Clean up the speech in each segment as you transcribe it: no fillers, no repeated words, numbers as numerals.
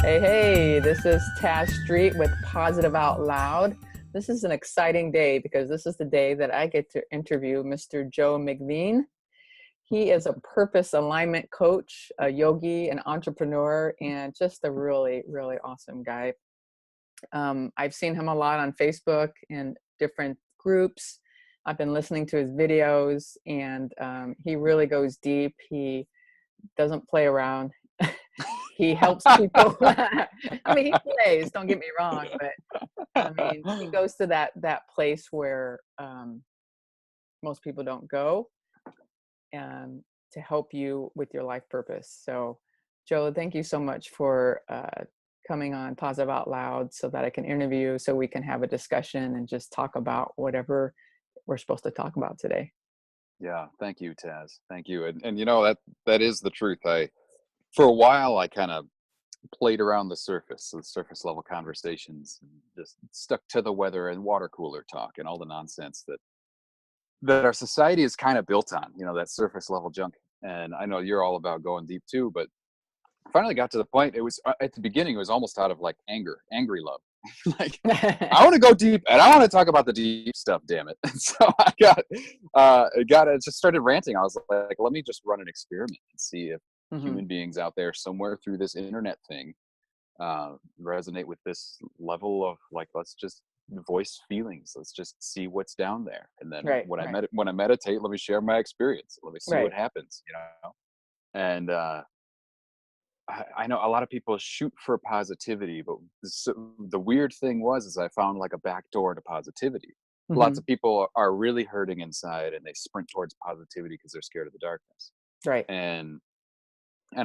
Hey, hey, this is Taz Street with Positive Out Loud. This is an exciting day because this is the day that I get to interview Mr. Joe McVeen. He is a purpose alignment coach, a yogi, an entrepreneur, and just a really, really awesome guy. I've seen him a lot on Facebook and different groups. I've been listening to his videos, and he really goes deep. He doesn't play around. He helps people. I mean, he plays, don't get me wrong, but I mean, he goes to that place where most people don't go, to help you with your life purpose. So, Joe, thank you so much for coming on Positive Out Loud so that I can interview, so we can have a discussion and just talk about whatever we're supposed to talk about today. Yeah, thank you, Taz. Thank you. And that is the truth. For a while I kind of played around the surface level conversations, and just stuck to the weather and water cooler talk and all the nonsense that our society is kind of built on, that surface level junk. And I know you're all about going deep too, but finally got to the point. It was at the beginning, it was almost out of like angry love. Like, I want to go deep and I want to talk about the deep stuff, damn it. And so I just started ranting. I was like, let me just run an experiment and see if Hmm. human beings out there somewhere through this internet thing resonate with this level of, like, let's just voice feelings. Let's just see what's down there. And then Right, right, when I meditate, let me share my experience. Let me see what right. happens. And I know a lot of people shoot for positivity, but the weird thing is I found like a back door to positivity. Lots Hmm. of people are really hurting inside and they sprint towards positivity because they're scared of the darkness. Right. And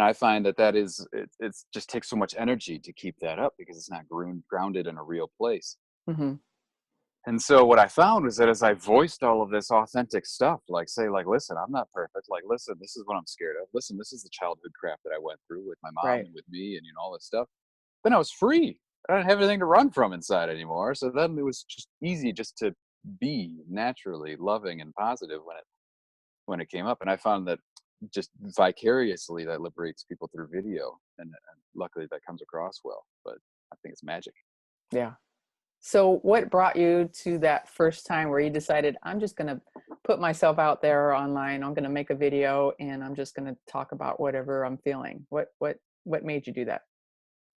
I find that it's just takes so much energy to keep that up because it's not grounded in a real place. Hmm. And so what I found was that as I voiced all of this authentic stuff, like, say, like, listen, I'm not perfect. Like, listen, this is what I'm scared of. Listen, this is the childhood crap that I went through with my mom Right. and with me and all this stuff. Then I was free. I didn't have anything to run from inside anymore. So then it was just easy just to be naturally loving and positive when it came up. And I found that just vicariously that liberates people through video, and luckily that comes across well. But I think it's magic. Yeah. So what brought you to that first time where you decided, I'm just going to put myself out there online, I'm going to make a video and I'm just going to talk about whatever I'm feeling? What made you do that?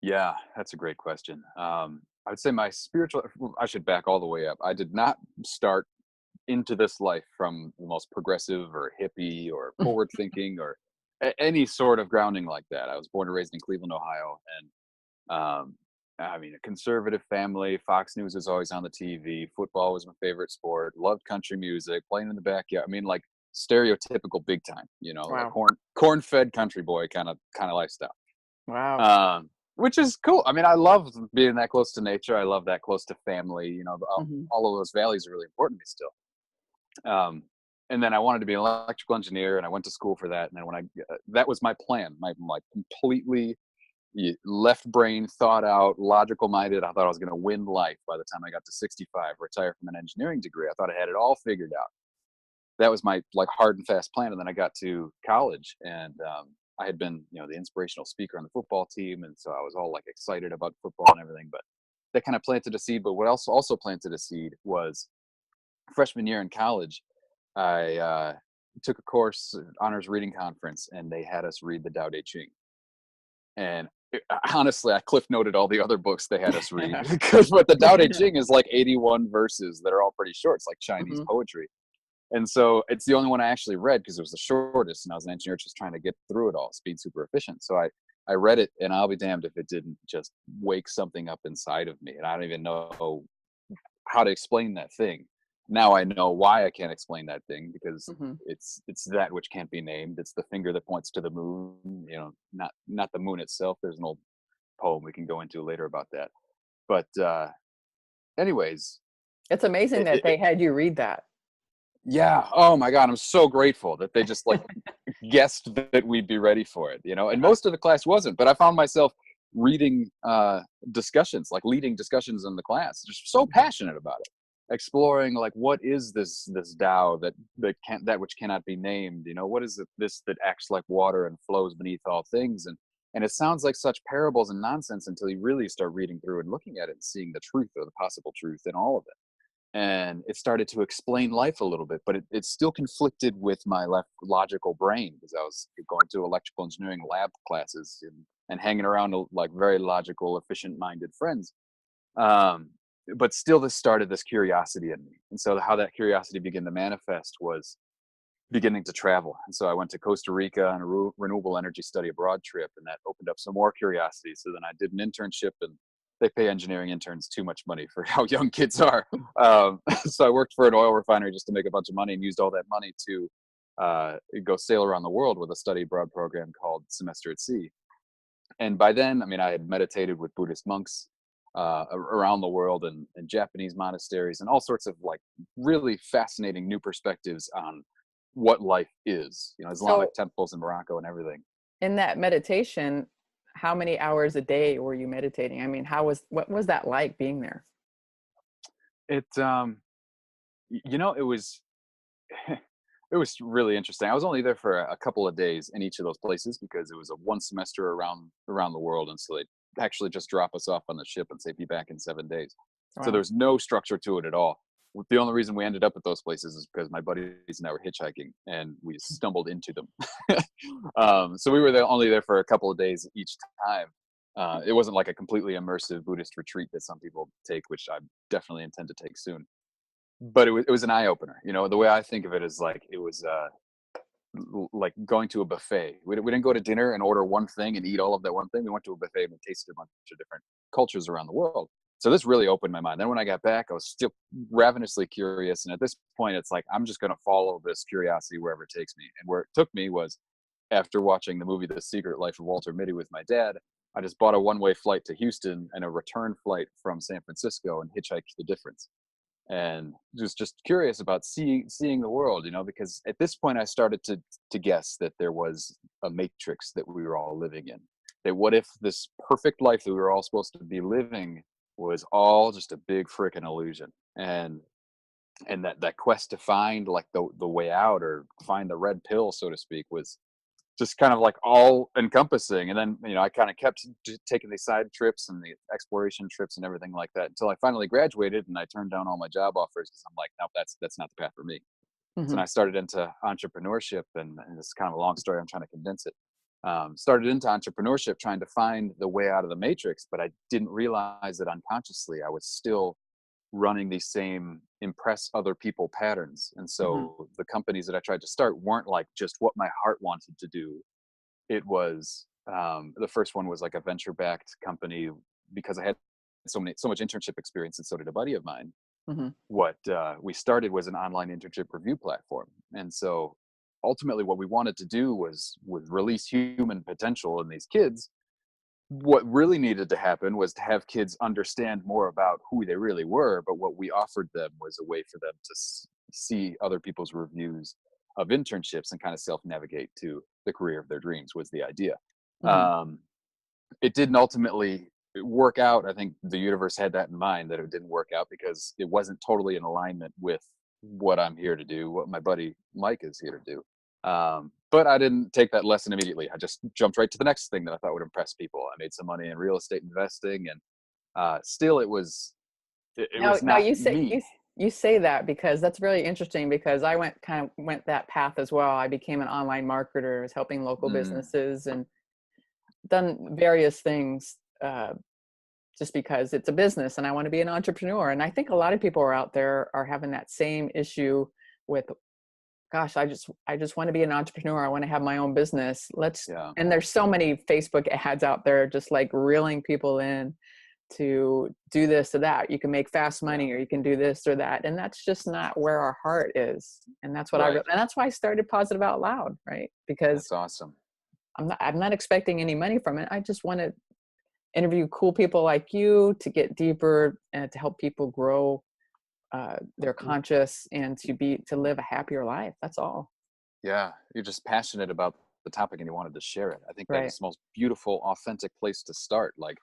Yeah, that's a great question. I would say my spiritual, well, I should back all the way up. I did not start into this life from the most progressive or hippie or forward thinking or any sort of grounding like that. I was born and raised in Cleveland, Ohio. And I mean, a conservative family. Fox News was always on the TV. Football was my favorite sport. Loved country music, playing in the backyard. I mean, like stereotypical big time, like Wow. corn fed country boy kind of lifestyle. Wow. Which is cool. I mean, I love being that close to nature. I love that close to family. Hmm. All of those values are really important to me still. And then I wanted to be an electrical engineer, and I went to school for that. And then that was my plan, my completely left brain, thought out, logical minded. I thought I was going to win life by the time I got to 65, retire from an engineering degree. I thought I had it all figured out. That was my like hard and fast plan. And then I got to college, and I had been, the inspirational speaker on the football team, and so I was all like excited about football and everything. But that kind of planted a seed. But what else also planted a seed was freshman year in college. I took a course, honors reading conference, and they had us read the Tao Te Ching. And honestly, I cliff noted all the other books they had us read but the Tao Te Ching is like 81 verses that are all pretty short. It's like Chinese Hmm. poetry. And so it's the only one I actually read because it was the shortest, and I was an engineer just trying to get through it all, speed super efficient. So I read it, and I'll be damned if it didn't just wake something up inside of me. And I don't even know how to explain that thing. Now I know why I can't explain that thing, because Hmm. it's that which can't be named. It's the finger that points to the moon, not the moon itself. There's an old poem we can go into later about that. But anyways, It's amazing it, that it, they had you read that. yeah. Oh my God, I'm so grateful that they just like guessed that we'd be ready for it. And Yeah. most of the class wasn't, but I found myself reading discussions, like leading discussions in the class, just so passionate about it, exploring like what is this Tao that which cannot be named. What is it, this that acts like water and flows beneath all things, and And it sounds like such parables and nonsense until you really start reading through and looking at it and seeing the truth or the possible truth in all of it. And it started to explain life a little bit, but it still conflicted with my left logical brain because I was going to electrical engineering lab classes and hanging around like very logical, efficient minded friends. Um, but still, this started this curiosity in me. And so, how that curiosity began to manifest was beginning to travel. And so, I went to Costa Rica on a renewable energy study abroad trip, and that opened up some more curiosity. So, then I did an internship, and they pay engineering interns too much money for how young kids are. So, I worked for an oil refinery just to make a bunch of money and used all that money to go sail around the world with a study abroad program called Semester at Sea. And by then, I mean, I had meditated with Buddhist monks around the world and Japanese monasteries and all sorts of like really fascinating new perspectives on what life is, Islamic So temples in Morocco and everything. in that meditation, how many hours a day were you meditating? I mean, what was that like being there? It, it was, it was really interesting. I was only there for a couple of days in each of those places because it was a one semester around the world, and so they actually just drop us off on the ship and say be back in 7 days. So Wow. there's no structure to it at all. The only reason we ended up at those places is because my buddies and I were hitchhiking and we stumbled into them. So we were only there for a couple of days each time. It wasn't like a completely immersive Buddhist retreat that some people take, which I definitely intend to take soon. But it was an eye opener. The way I think of it is like it was like going to a buffet. We didn't go to dinner and order one thing and eat all of that one thing. We went to a buffet and we tasted a bunch of different cultures around the world. So this really opened my mind. Then when I got back, I was still ravenously curious. And at this point, it's like, I'm just going to follow this curiosity wherever it takes me. And where it took me was after watching the movie The Secret Life of Walter Mitty with my dad, I just bought a one-way flight to Houston and a return flight from San Francisco and hitchhiked the difference, and just curious about seeing the world, because at this point I started to guess that there was a matrix that we were all living in. That what if this perfect life that we were all supposed to be living was all just a big freaking illusion, and that quest to find like the way out or find the red pill, so to speak, was just kind of like all encompassing. And then, I kind of kept taking these side trips and the exploration trips and everything like that until I finally graduated and I turned down all my job offers because I'm like, no, that's not the path for me. So then Hmm. I started into entrepreneurship, and it's kind of a long story. I'm trying to condense it. Started into entrepreneurship, trying to find the way out of the matrix, but I didn't realize that unconsciously I was still running these same impress other people patterns. And Hmm. so the companies that I tried to start weren't like just what my heart wanted to do. It was the first one was like a venture backed company because I had so much internship experience, and so did a buddy of mine. Hmm. What we started was an online internship review platform, and so ultimately what we wanted to do was release human potential in these kids. What really needed to happen was to have kids understand more about who they really were, but what we offered them was a way for them to see other people's reviews of internships and kind of self-navigate to the career of their dreams was the idea. Hmm. um, it didn't ultimately work out. I think the universe had that in mind, that it didn't work out because it wasn't totally in alignment with what I'm here to do, what my buddy Mike is here to do. But I didn't take that lesson immediately. I just jumped right to the next thing that I thought would impress people. I made some money in real estate investing, and still it Now, was not you say me. you say that because that's really interesting because I went that path as well. I became an online marketer, was helping local Mm, businesses and done various things just because it's a business and I want to be an entrepreneur. And I think a lot of people are out there are having that same issue with, gosh, I just want to be an entrepreneur. I want to have my own business. yeah, And there's so many Facebook ads out there just like reeling people in to do this or that. You can make fast yeah, money or you can do this or that. And that's just not where our heart is. And that's what right. and that's why I started Positive Out Loud, right? Because That's awesome. I'm not expecting any money from it. I just want to interview cool people like you to get deeper and to help people grow their conscious and to live a happier life. That's all. Yeah, you're just passionate about the topic and you wanted to share it. I think that Right. is the most beautiful, authentic place to start. Like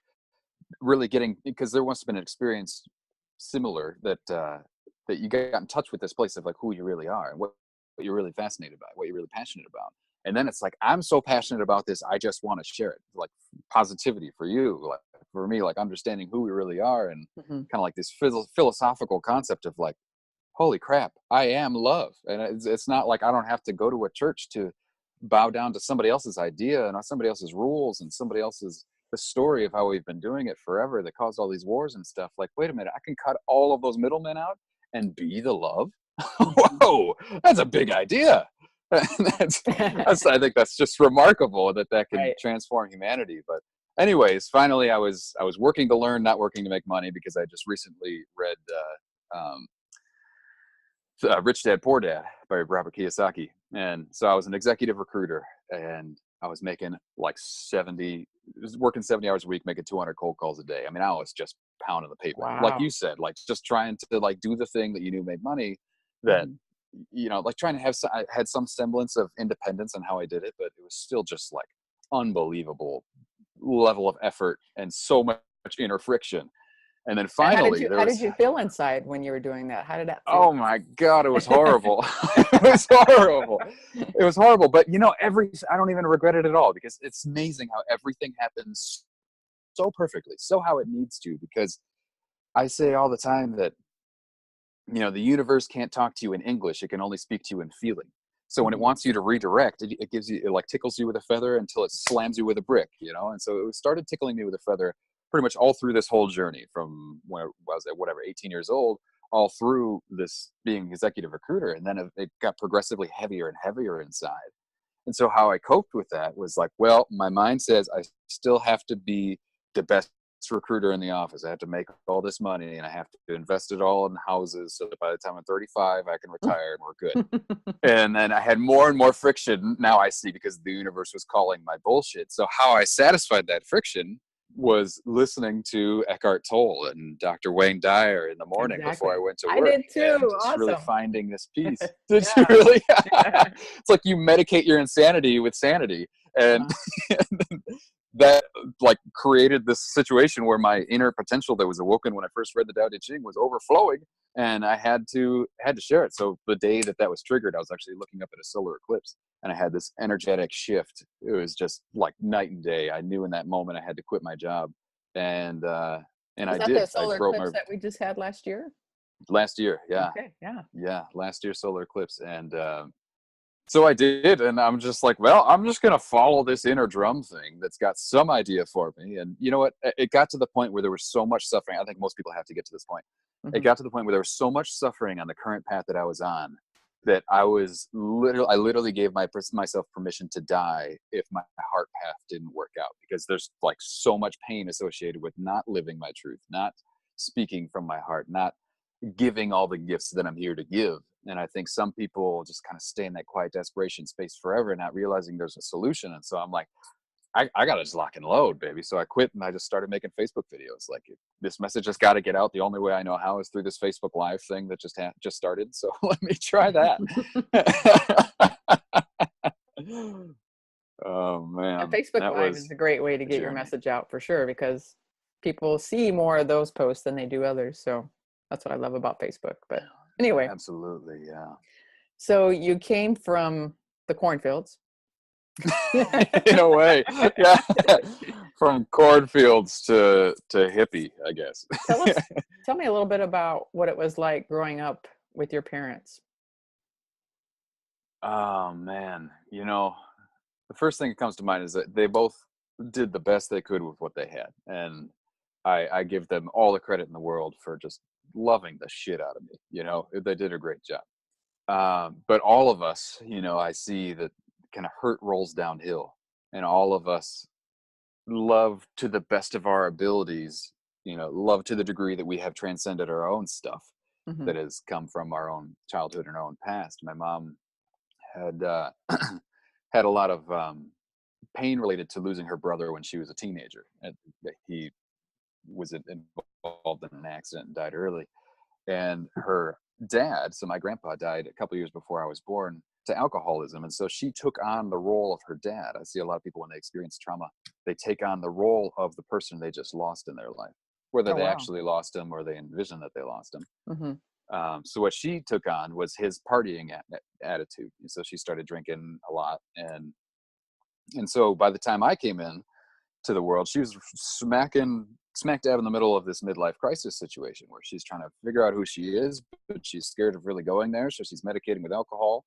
really getting, because there must have been an experience similar that you got in touch with this place of like who you really are and what you're really fascinated by, what you're really passionate about. And then it's like, I'm so passionate about this, I just want to share it. Like positivity for you, like for me, like understanding who we really are, and Mhm. kind of like this philosophical concept of like, holy crap, I am love. And it's not like I don't have to go to a church to bow down to somebody else's idea and somebody else's rules and somebody else's the story of how we've been doing it forever that caused all these wars and stuff. Like, wait a minute, I can cut all of those middlemen out and be the love. Mhm. Whoa, that's a big idea. I think that's just remarkable that can Right. transform humanity. But anyways, finally, I was working to learn, not working to make money, because I just recently read Rich Dad Poor Dad by Robert Kiyosaki. And so I was an executive recruiter, and I was making like working 70 hours a week, making 200 cold calls a day. I mean, I was just pounding the pavement. Like Wow. you said, like just trying to like do the thing that you knew made money, that, Mhm. like trying to I had some semblance of independence in how I did it, but it was still just like unbelievable level of effort and so much inner friction. And then And finally there how was, did you feel inside when you were doing that? How did that oh feel? my God, it was horrible. It was horrible. It was horrible. But I don't even regret it at all, because it's amazing how everything happens so perfectly, so how it needs to. Because I say all the time that, the universe can't talk to you in English. It can only speak to you in feeling. So when it Mhm. wants you to redirect, it gives you, it like tickles you with a feather until it slams you with a brick, And so it started tickling me with a feather pretty much all through this whole journey, from when I was at whatever, 18 years old, all through this being executive recruiter. And then it got progressively heavier and heavier inside. And so how I coped with that was like, well, my mind says I still have to be the best recruiter in the office. I have to make all this money, and I have to invest it all in houses so that by the time I'm 35, I can retire and we're good. And then I had more and more friction. Now I see, because the universe was calling my bullshit. So how I satisfied that friction was listening to Eckhart Tolle and Dr. Wayne Dyer in the morning before I Exactly. went to I work, did too. and just really Awesome. finding this peace. Did you Yeah. really? It's like you medicate your insanity with sanity. And Uh-huh. that like created this situation where my inner potential that was awoken when I first read the Tao Te Ching was overflowing, and I had to share it. So the day that was triggered, I was actually looking up at a solar eclipse, and I had this energetic shift. It was just like night and day. I knew in that moment I had to quit my job, and Was I that the did. I solar wrote my eclipse that we just had last year? last year. Yeah, Okay, yeah. yeah, last year solar eclipse, and so I did, and I'm just like, well, I'm just gonna follow this inner drum thing that's got some idea for me. And you know what? It got to the point where there was so much suffering. I think most people have to get to this point. It Mhm. got to the point where there was so much suffering on the current path that I was on, that I literally gave myself permission to die if my heart path didn't work out, because there's like so much pain associated with not living my truth, not speaking from my heart, not giving all the gifts that I'm here to give. And I think some people just kind of stay in that quiet desperation space forever, not realizing there's a solution. And so I'm like, I got to just lock and load, baby. So I quit, and I just started making Facebook videos. Like, this message has got to get out. The only way I know how is through this Facebook Live thing that just started. So let me try that. Oh And man, Facebook that Live is was a great way to a get your journey. message out for sure, because people see more of those posts than they do others. So that's what I love about Facebook. But anyway, Absolutely, yeah. so you came from the cornfields. In a way, yeah. From cornfields to hippie, I guess. Tell us, tell me a little bit about what it was like growing up with your parents. Oh man, the first thing that comes to mind is that they both did the best they could with what they had, and I give them all the credit in the world for just loving the shit out of me. They did a great job. But all of us, I see that kind of hurt rolls downhill, and all of us love to the best of our abilities, love to the degree that we have transcended our own stuff Hmm. that has come from our own childhood and our own past. My mom had had a lot of pain related to losing her brother when she was a teenager. And he was involved in an accident and died early. And her dad, so my grandpa, died a couple years before I was born to alcoholism. And so she took on the role of her dad. I see a lot of people when they experience trauma, they take on the role of the person they just lost in their life, whether Oh, they wow. actually lost him or they envision that they lost him. Hmm. So what she took on was his partying attitude. And so she started drinking a lot, and so by the time I came in to the world, she was smack dab in the middle of this midlife crisis situation where she's trying to figure out who she is, but she's scared of really going there. So she's medicating with alcohol,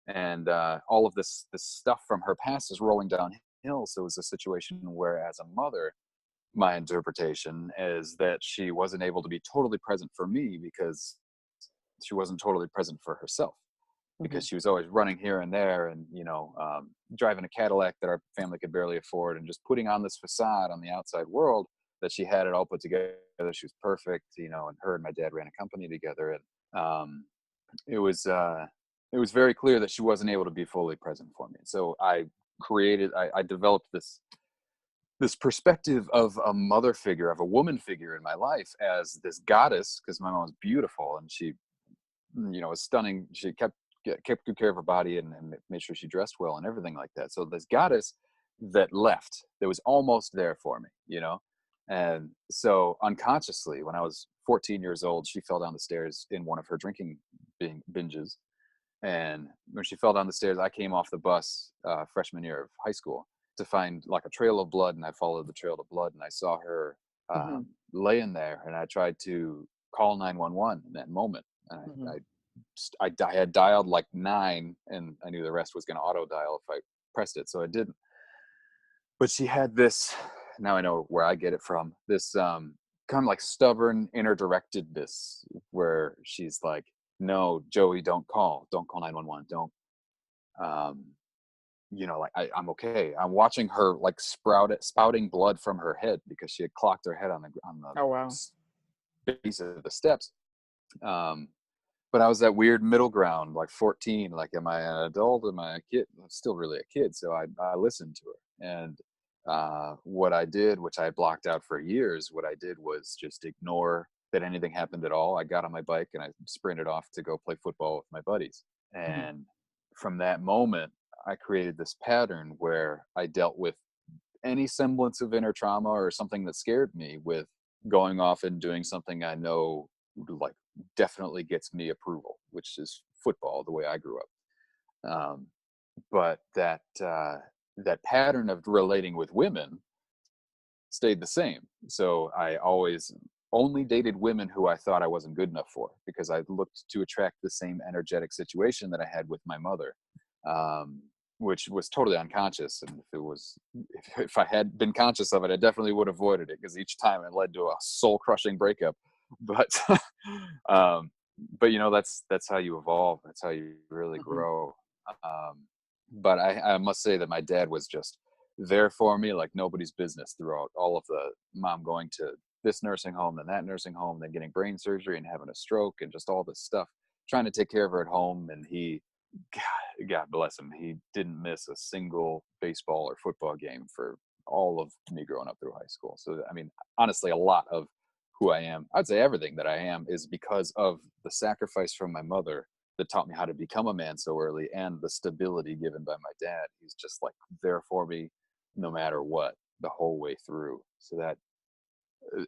and all of this stuff from her past is rolling downhill. So it was a situation where, as a mother, my interpretation is that she wasn't able to be totally present for me because she wasn't totally present for herself, Mm-hmm. because she was always running here and there, and driving a Cadillac that our family could barely afford, and just putting on this facade on the outside world that she had it all put together. She was perfect, and her and my dad ran a company together, and it was very clear that she wasn't able to be fully present for me. So I developed this perspective of a mother figure, of a woman figure in my life, as this goddess, because my mom was beautiful and she was stunning. She kept good care of her body, and made sure she dressed well and everything like that. So this goddess that was almost there for me, and so unconsciously, when I was 14 years old, she fell down the stairs in one of her drinking binges. And when she fell down the stairs, I came off the bus freshman year of high school to find like a trail of blood, and I followed the trail of blood, and I saw her Mm-hmm. laying there, and I tried to call 911 in that moment. And Mm-hmm. I had dialed like 9, and I knew the rest was going to auto dial if I pressed it, so I didn't. But she had this, now I know where I get it from, this kind of like stubborn inner directedness, where she's like, no, Joey, don't call 911, don't, um like, I'm okay. I'm watching her like spouting blood from her head because she had clocked her head on the Oh, wow. base of the steps. um but I was that weird middle ground, like 14. Like, am I an adult? Am I a kid? I'm still really a kid. So I listened to her. And what I did, which I blocked out for years, what I did was just ignore that anything happened at all. I got on my bike and I sprinted off to go play football with my buddies. Mm-hmm. And from that moment, I created this pattern where I dealt with any semblance of inner trauma or something that scared me with going off and doing something I know, like, definitely gets me approval, which is football, the way I grew up. But that pattern of relating with women stayed the same. So I always only dated women who I thought I wasn't good enough for, because I looked to attract the same energetic situation that I had with my mother, um, which was totally unconscious. And if I had been conscious of it, I definitely would have avoided it, because each time it led to a soul crushing breakup. But um, that's how you evolve. That's how you really Mm-hmm. grow. Um, but I must say that my dad was just there for me like nobody's business throughout all of the mom going to this nursing home, then that nursing home, then getting brain surgery and having a stroke and just all this stuff, trying to take care of her at home. And God bless him, he didn't miss a single baseball or football game for all of me growing up through high school. So, I mean, honestly, a lot of who I am, I'd say everything that I am, is because of the sacrifice from my mother that taught me how to become a man so early, and the stability given by my dad. He's just like there for me no matter what the whole way through. So that, uh,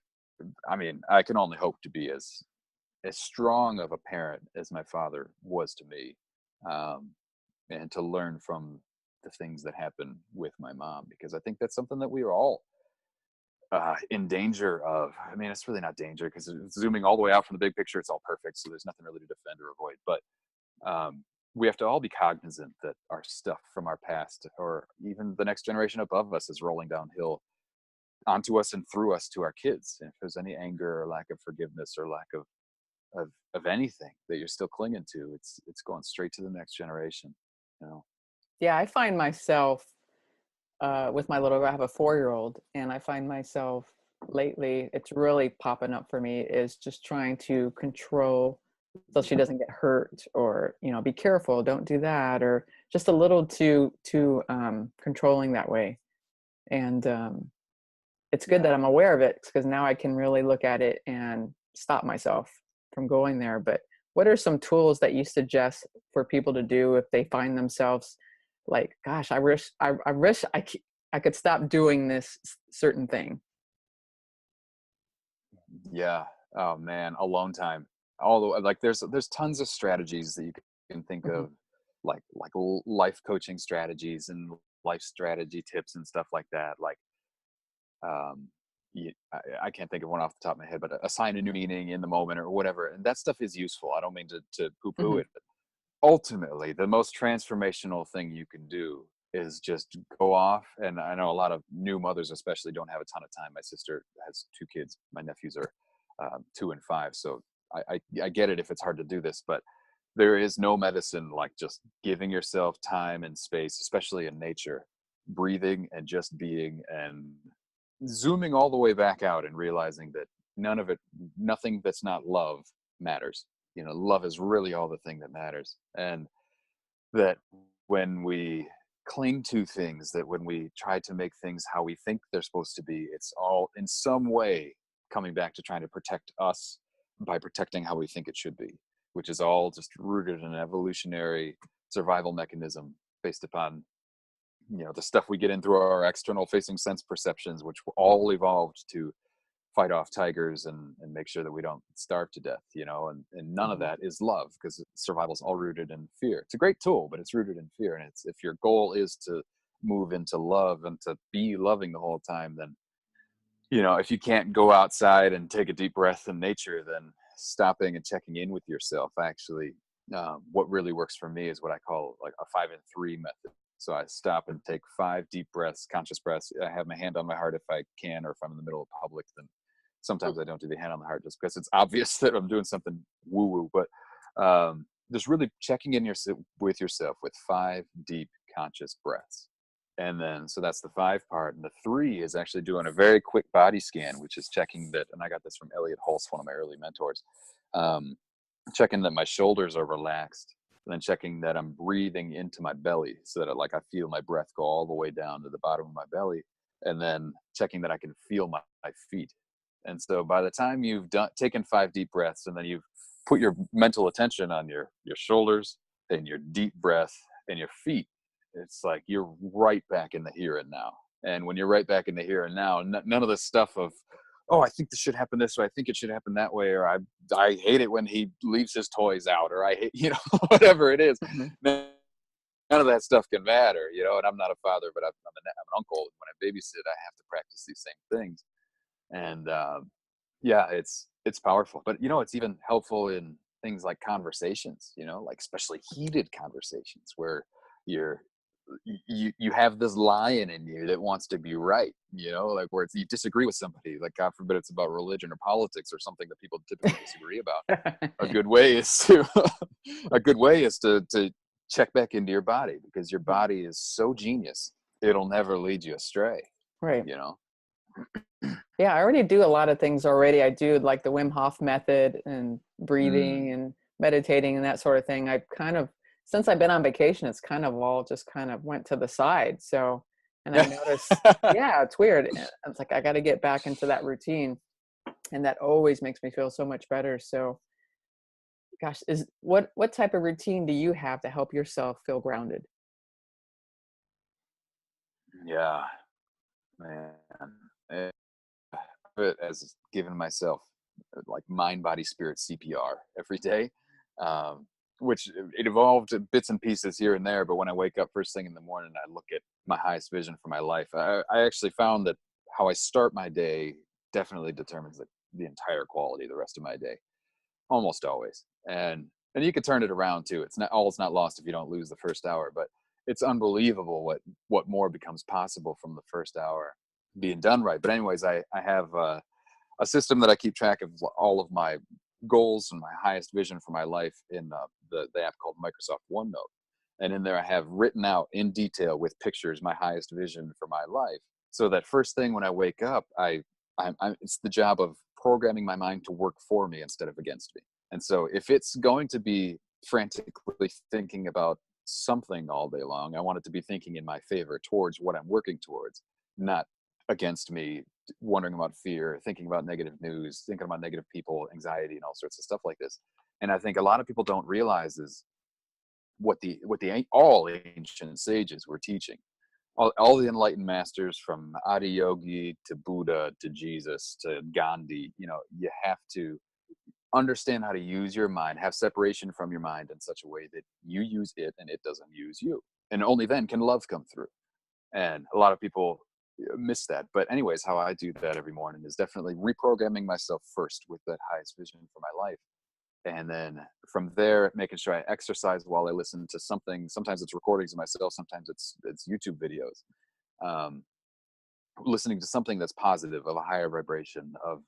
I mean, I can only hope to be as strong of a parent as my father was to me, um, and to learn from the things that happen with my mom, because I think that's something that we are all in danger of. I mean, it's really not danger, because zooming all the way out from the big picture, it's all perfect, so there's nothing really to defend or avoid. But we have to all be cognizant that our stuff from our past, or even the next generation above us, is rolling downhill onto us and through us to our kids. And if there's any anger or lack of forgiveness or lack of anything that you're still clinging to, it's going straight to the next generation. You know. Yeah, I find myself with my little, I have a 4-year-old, and I find myself lately, it's really popping up for me, is just trying to control so she doesn't get hurt, or, be careful, don't do that, or just a little too controlling that way. And it's good Yeah. that I'm aware of it, because now I can really look at it and stop myself from going there. But what are some tools that you suggest for people to do if they find themselves like, gosh, I wish I could stop doing this certain thing? Yeah. Oh man, alone time. all the like there's tons of strategies that you can think Mhm. of, like life coaching strategies and life strategy tips and stuff like that. Like um I can't think of one off the top of my head, but assign a new meaning in the moment or whatever. And that stuff is useful. I don't mean to poo-poo Mhm. it, but ultimately the most transformational thing you can do is just go off. And I know a lot of new mothers especially don't have a ton of time. My sister has two kids. My nephews are 2 and 5, so I get it if it's hard to do this, but there is no medicine like just giving yourself time and space, especially in nature, breathing and just being, and zooming all the way back out and realizing that none of it, nothing that's not love matters. You know, love is really all the thing that matters. And that when we cling to things, that when we try to make things how we think they're supposed to be, it's all in some way coming back to trying to protect us by protecting how we think it should be, which is all just rooted in an evolutionary survival mechanism based upon, you know, the stuff we get in through our external facing sense perceptions, which were all evolved to fight off tigers and make sure that we don't starve to death, you know, and none of Mhm. that is love, because survival is all rooted in fear. It's a great tool, but it's rooted in fear. And it's, if your goal is to move into love and to be loving the whole time, then, you know, if you can't go outside and take a deep breath in nature, then stopping and checking in with yourself actually, what really works for me is what I call like a 5 and 3 method. So I stop and take 5 deep breaths, conscious breaths. I have my hand on my heart if I can, or if I'm in the middle of public, then sometimes I don't do the hand on the heart just because it's obvious that I'm doing something woo woo. But just really checking in with yourself with 5 deep conscious breaths. And then, so that's the 5 part. And the 3 is actually doing a very quick body scan, which is checking that, and I got this from Elliot Hulse, one of my early mentors, um, checking that my shoulders are relaxed, and then checking that I'm breathing into my belly so that like I feel my breath go all the way down to the bottom of my belly, and then checking that I can feel my feet. And so by the time you've taken 5 deep breaths, and then you've put your mental attention on your shoulders and your deep breath and your feet, it's like you're right back in the here and now. And when you're right back in the here and now, none of the stuff of, oh, I think this should happen this way, I think it should happen that way, or I hate it when he leaves his toys out, or I hate, you know, whatever it is. Mhm. None of that stuff can matter, you know. And I'm not a father, but I'm an uncle. When I babysit, I have to practice these same things. And yeah, it's powerful. But you know, it's even helpful in things like conversations, you know, like especially heated conversations where you're you have this lion in you that wants to be right, you know, like where it's, you disagree with somebody, like God forbid it's about religion or politics or something that people typically disagree about. A good way is to a good way is to check back into your body, because your Mhm. body is so genius, it'll never lead you astray, Right. you know. Yeah, I already do a lot of things already. I do like the Wim Hof method and breathing Mm. and meditating and that sort of thing. I've kind of, since I've been on vacation, it's kind of all just kind of went to the side. So, and I notice, yeah, it's weird. It's like I got to get back into that routine, and that always makes me feel so much better. So, gosh, is what type of routine do you have to help yourself feel grounded? Yeah, man. Eh, It as giving myself like mind, body, spirit CPR every day, um, which it evolved to bits and pieces here and there. But when I wake up first thing in the morning, I look at my highest vision for my life. I actually found that how I start my day definitely determines the entire quality of the rest of my day, almost always. And you can turn it around too. It's not lost if you don't lose the first hour, but it's unbelievable what more becomes possible from the first hour being done right. But anyways, I have a system that I keep track of all of my goals and my highest vision for my life in the app called Microsoft OneNote. And in there, I have written out in detail with pictures my highest vision for my life. So that first thing when I wake up, it's the job of programming my mind to work for me instead of against me. And so if it's going to be frantically thinking about something all day long, I want it to be thinking in my favor towards what I'm working towards, not against me, wondering about fear, thinking about negative news, thinking about negative people, anxiety, and all sorts of stuff like this. And I think a lot of people don't realize is what the all ancient sages were teaching. All the enlightened masters, from Adi Yogi to Buddha to Jesus to Gandhi, you know, you have to understand how to use your mind, have separation from your mind in such a way that you use it and it doesn't use you. And only then can love come through. And a lot of people miss that. But anyways, how I do that every morning is definitely reprogramming myself first with that highest vision for my life. And then from there, making sure I exercise while I listen to something. Sometimes it's recordings of myself, sometimes it's YouTube videos. Um, Listening to something that's positive, of a higher vibration, of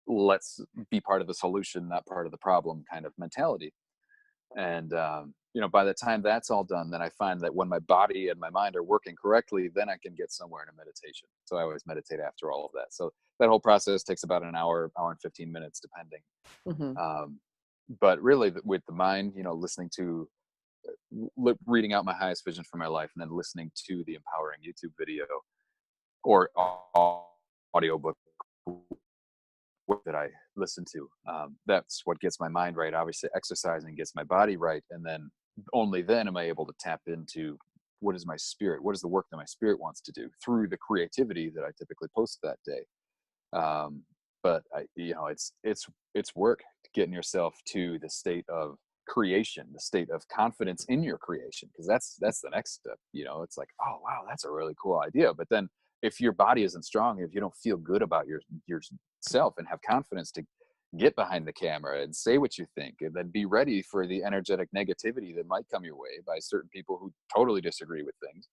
let's be part of the solution, not part of the problem kind of mentality. And by the time that's all done, then I find that when my body and my mind are working correctly, then I can get somewhere in a meditation. So I always meditate after all of that. So that whole process takes about an hour and 15 minutes, depending. Hmm. um, but really, with the mind, listening to reading out my highest vision for my life, and then listening to the empowering YouTube video or audiobook that I listen to. That's what gets my mind right. Obviously, exercising gets my body right, and then only then am I able to tap into what is my spirit, what is the work that my spirit wants to do through the creativity that I typically post that day. Um, but it's work getting yourself to the state of creation, the state of confidence in your creation, because that's the next step. It's like, oh wow, that's a really cool idea. But then if your body isn't strong, if you don't feel good about yourself and have confidence to get behind the camera and say what you think, and then be ready for the energetic negativity that might come your way by certain people who totally disagree with things.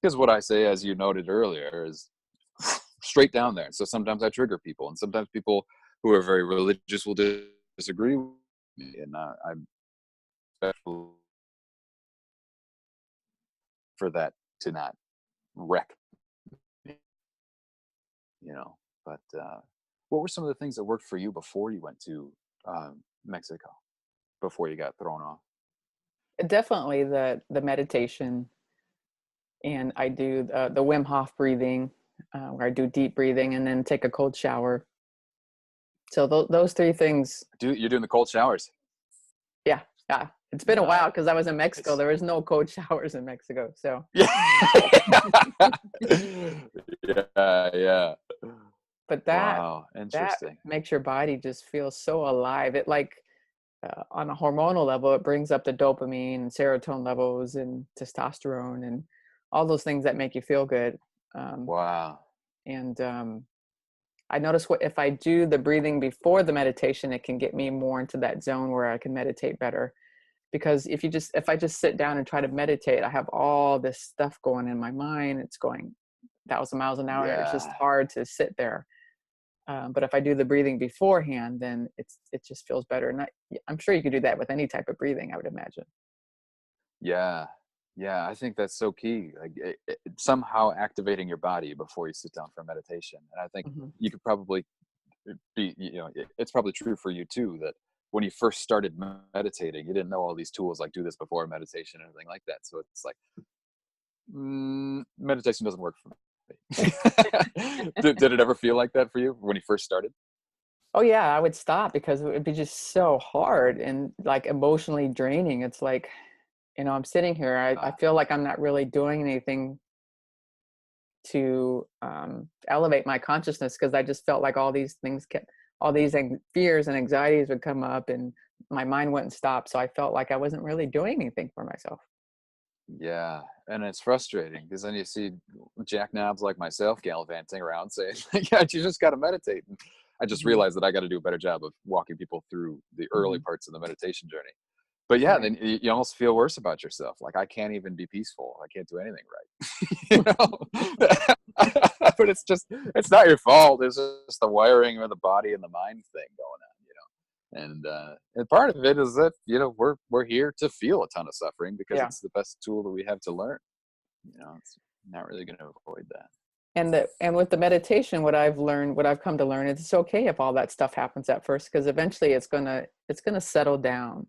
Because what I say, as you noted earlier, is straight down there. So sometimes I trigger people, and sometimes people who are very religious will disagree with me, and I'm respectful for that to not wreck me, you know. But what were some of the things that worked for you before you went to Mexico? Before you got thrown off? Definitely the meditation, and I do the Wim Hof breathing, where I do deep breathing and then take a cold shower. So those three things. You're doing the cold showers? Yeah, yeah. It's been a while because I was in Mexico. Nice. There was no cold showers in Mexico. So, Yeah. Yeah. but Wow. that Interesting. makes your body just feel so alive. It like on a hormonal level, it brings up the dopamine and serotonin levels and testosterone and all those things that make you feel good. Um, Wow. and I notice what if I do the breathing before the meditation, it can get me more into that zone where I can meditate better. Because if I just sit down and try to meditate, I have all this stuff going in my mind. It's going 1,000 miles an hour. It's just Yeah. hard to sit there. But if I do the breathing beforehand, then it just feels better. And I'm sure you could do that with any type of breathing, I would imagine. Yeah. Yeah. I think that's so key. Like somehow activating your body before you sit down for meditation. And I think Hmm. you could probably it's probably true for you too, that when you first started meditating, you didn't know all these tools like do this before meditation and everything like that. So it's like, meditation doesn't work for me. Did it ever feel like that for you when you first started? Oh yeah, I would stop because it would be just so hard and like emotionally draining. It's like, I'm sitting here. I Ah, feel like I'm not really doing anything to elevate my consciousness because I just felt like all these fears and anxieties would come up and my mind wouldn't stop. So I felt like I wasn't really doing anything for myself. yeah. And it's frustrating because then you see jackknobs like myself gallivanting around saying, yeah, you just got to meditate. And I just Hmm. realized that I got to do a better job of walking people through the early Hmm. parts of the meditation journey. But yeah, Right. then you almost feel worse about yourself. Like, I can't even be peaceful. I can't do anything right. But it's not your fault. It's just the wiring of the body and the mind thing going on. And part of it is that, we're here to feel a ton of suffering because Yeah. it's the best tool that we have to learn. It's not really going to avoid that. And with the meditation, what I've come to learn, it's okay if all that stuff happens at first, because eventually it's gonna settle down.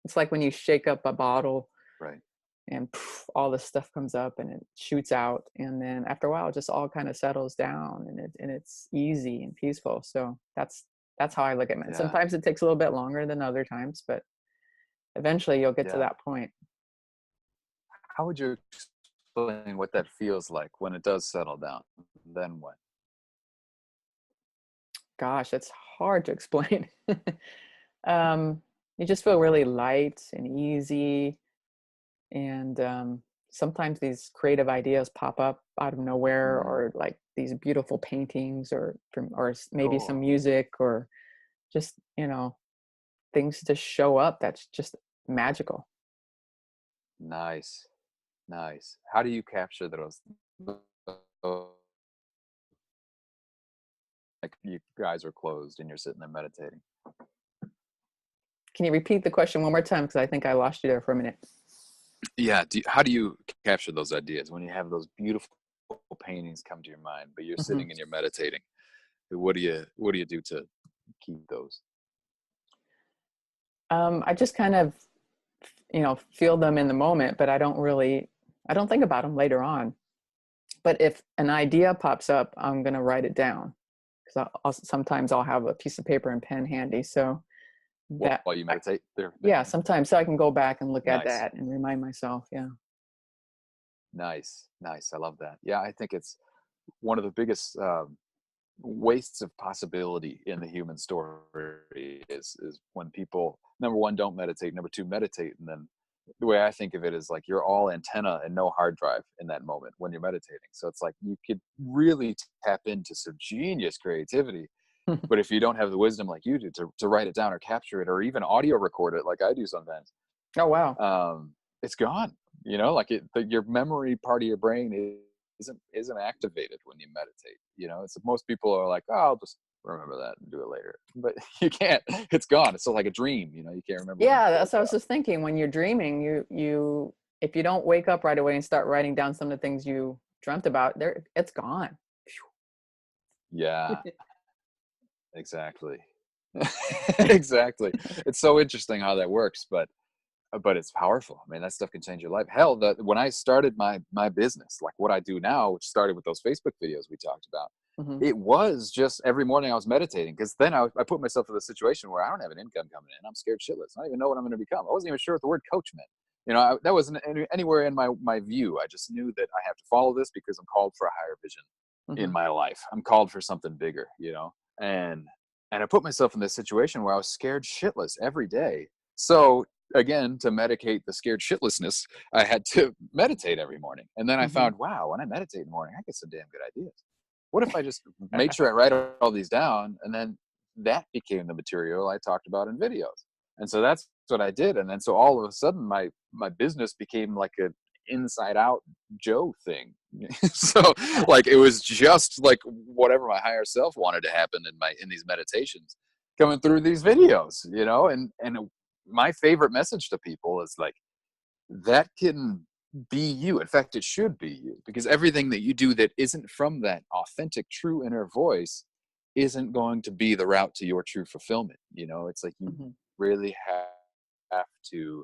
It's like when you shake up a bottle Right. and poof, all this stuff comes up and it shoots out, and then after a while it just all kind of settles down and it's easy and peaceful. So that's how I look at it. Yeah. Sometimes it takes a little bit longer than other times, but eventually you'll get to Yeah. that point. How would you explain what that feels like when it does settle down? Then what? gosh, it's hard to explain. um, you just feel really light and easy. And sometimes these creative ideas pop up out of nowhere, Mm, or like these beautiful paintings, or maybe some cool. music, or just, things just show up that's just magical. Nice. Nice. How do you capture those, like you guys are closed and you're sitting there meditating? Can you repeat the question one more time? Because I think I lost you there for a minute. Yeah. How do you capture those ideas when you have those beautiful paintings come to your mind, but you're Hmm. sitting and you're meditating? What do you do to keep those? I just kind of, feel them in the moment, but I don't think about them later on. But if an idea pops up, I'm going to write it down, because sometimes I'll have a piece of paper and pen handy. So that, While you meditate, they're yeah, handy. sometimes so I can go back and look at Nice. that and remind myself. Yeah. Nice. Nice. I love that. Yeah, I think it's one of the biggest wastes of possibility in the human story is when people, number one, don't meditate, number two, meditate, and then the way I think of it is like you're all antenna and no hard drive in that moment when you're meditating. So it's like you could really tap into some genius creativity, but if you don't have the wisdom like you do to write it down or capture it or even audio record it like I do sometimes, Oh, wow. it's gone. Like your memory part of your brain isn't activated when you meditate. It's most people are like, oh, I'll just remember that and do it later, but you can't. It's gone. It's still like a dream. You can't remember when you Yeah, woke that's what I was up. just thinking. When you're dreaming, if you don't wake up right away and start writing down some of the things you dreamt about, it's gone. Yeah, exactly. Exactly. It's so interesting how that works, but it's powerful. I mean, that stuff can change your life. Hell, when I started my business, like what I do now, which started with those Facebook videos we talked about, Hmm. it was just every morning I was meditating, because then I put myself in the situation where I don't have an income coming in. I'm scared shitless. I don't even know what I'm going to become. I wasn't even sure what the word coach meant. That wasn't anywhere in my view. I just knew that I have to follow this because I'm called for a higher vision in Hmm. my life. I'm called for something bigger. And I put myself in this situation where I was scared shitless every day. So again, to medicate the scared shitlessness, I had to meditate every morning. And then I Hmm. found, wow, when I meditate in the morning, I get some damn good ideas. What if I just made sure I write all these down, and then that became the material I talked about in videos? And so that's what I did. And then so all of a sudden my business became like an inside out Joe thing. So like it was just like whatever my higher self wanted to happen in these meditations coming through these videos. And my favorite message to people is like, that can be you. In fact, it should be you, because everything that you do that isn't from that authentic, true inner voice isn't going to be the route to your true fulfillment. It's like you Hmm. really have to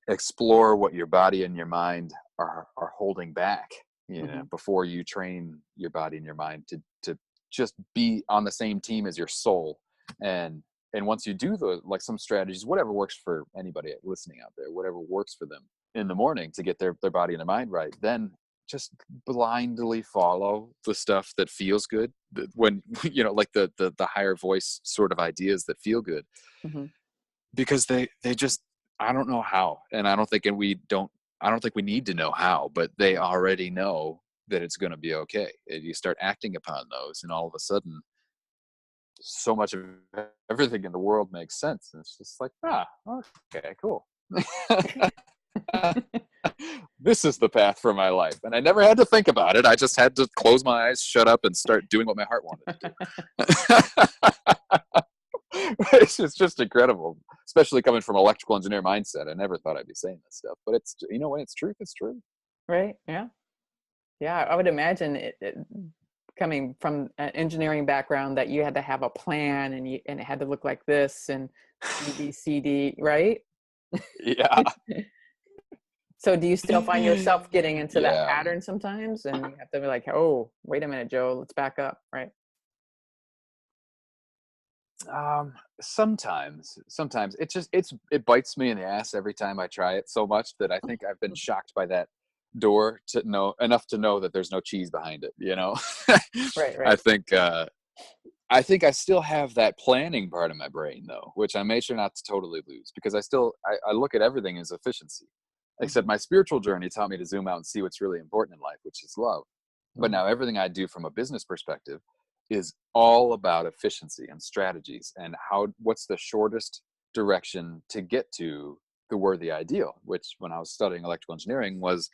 explore what your body and your mind are holding back, Hmm. before you train your body and your mind to just be on the same team as your soul. And once you do like some strategies, whatever works for anybody listening out there, whatever works for them in the morning to get their body and their mind right, then just blindly follow the stuff that feels good, when like the higher voice sort of ideas that feel good, Hmm. because they just, I don't know how, and I don't think we need to know how, but they already know that it's going to be okay. And you start acting upon those, and all of a sudden so much of everything in the world makes sense, and it's just like, okay, cool. This is the path for my life, and I never had to think about it. I just had to close my eyes, shut up, and start doing what my heart wanted to do. It's just incredible, especially coming from an electrical engineer mindset. I never thought I'd be saying this stuff, but it's, when it's truth, it's true. Right. Yeah. Yeah. I would imagine it coming from an engineering background, that you had to have a plan, and it had to look like this, and ABCD, right? Yeah. So do you still find yourself getting into that Yeah. pattern sometimes, and you have to be like, oh, wait a minute, Joe, let's back up, right? Sometimes it bites me in the ass every time I try it, so much that I think I've been shocked by that door to know enough to know that there's no cheese behind it. Right, I right. think I think I still have that planning part of my brain though, which I made sure not to totally lose, because I look at everything as efficiency. Except Hmm. my spiritual journey taught me to zoom out and see what's really important in life, which is love. But Hmm. now everything I do from a business perspective is all about efficiency and strategies and what's the shortest direction to get to the worthy ideal, which when I was studying electrical engineering was,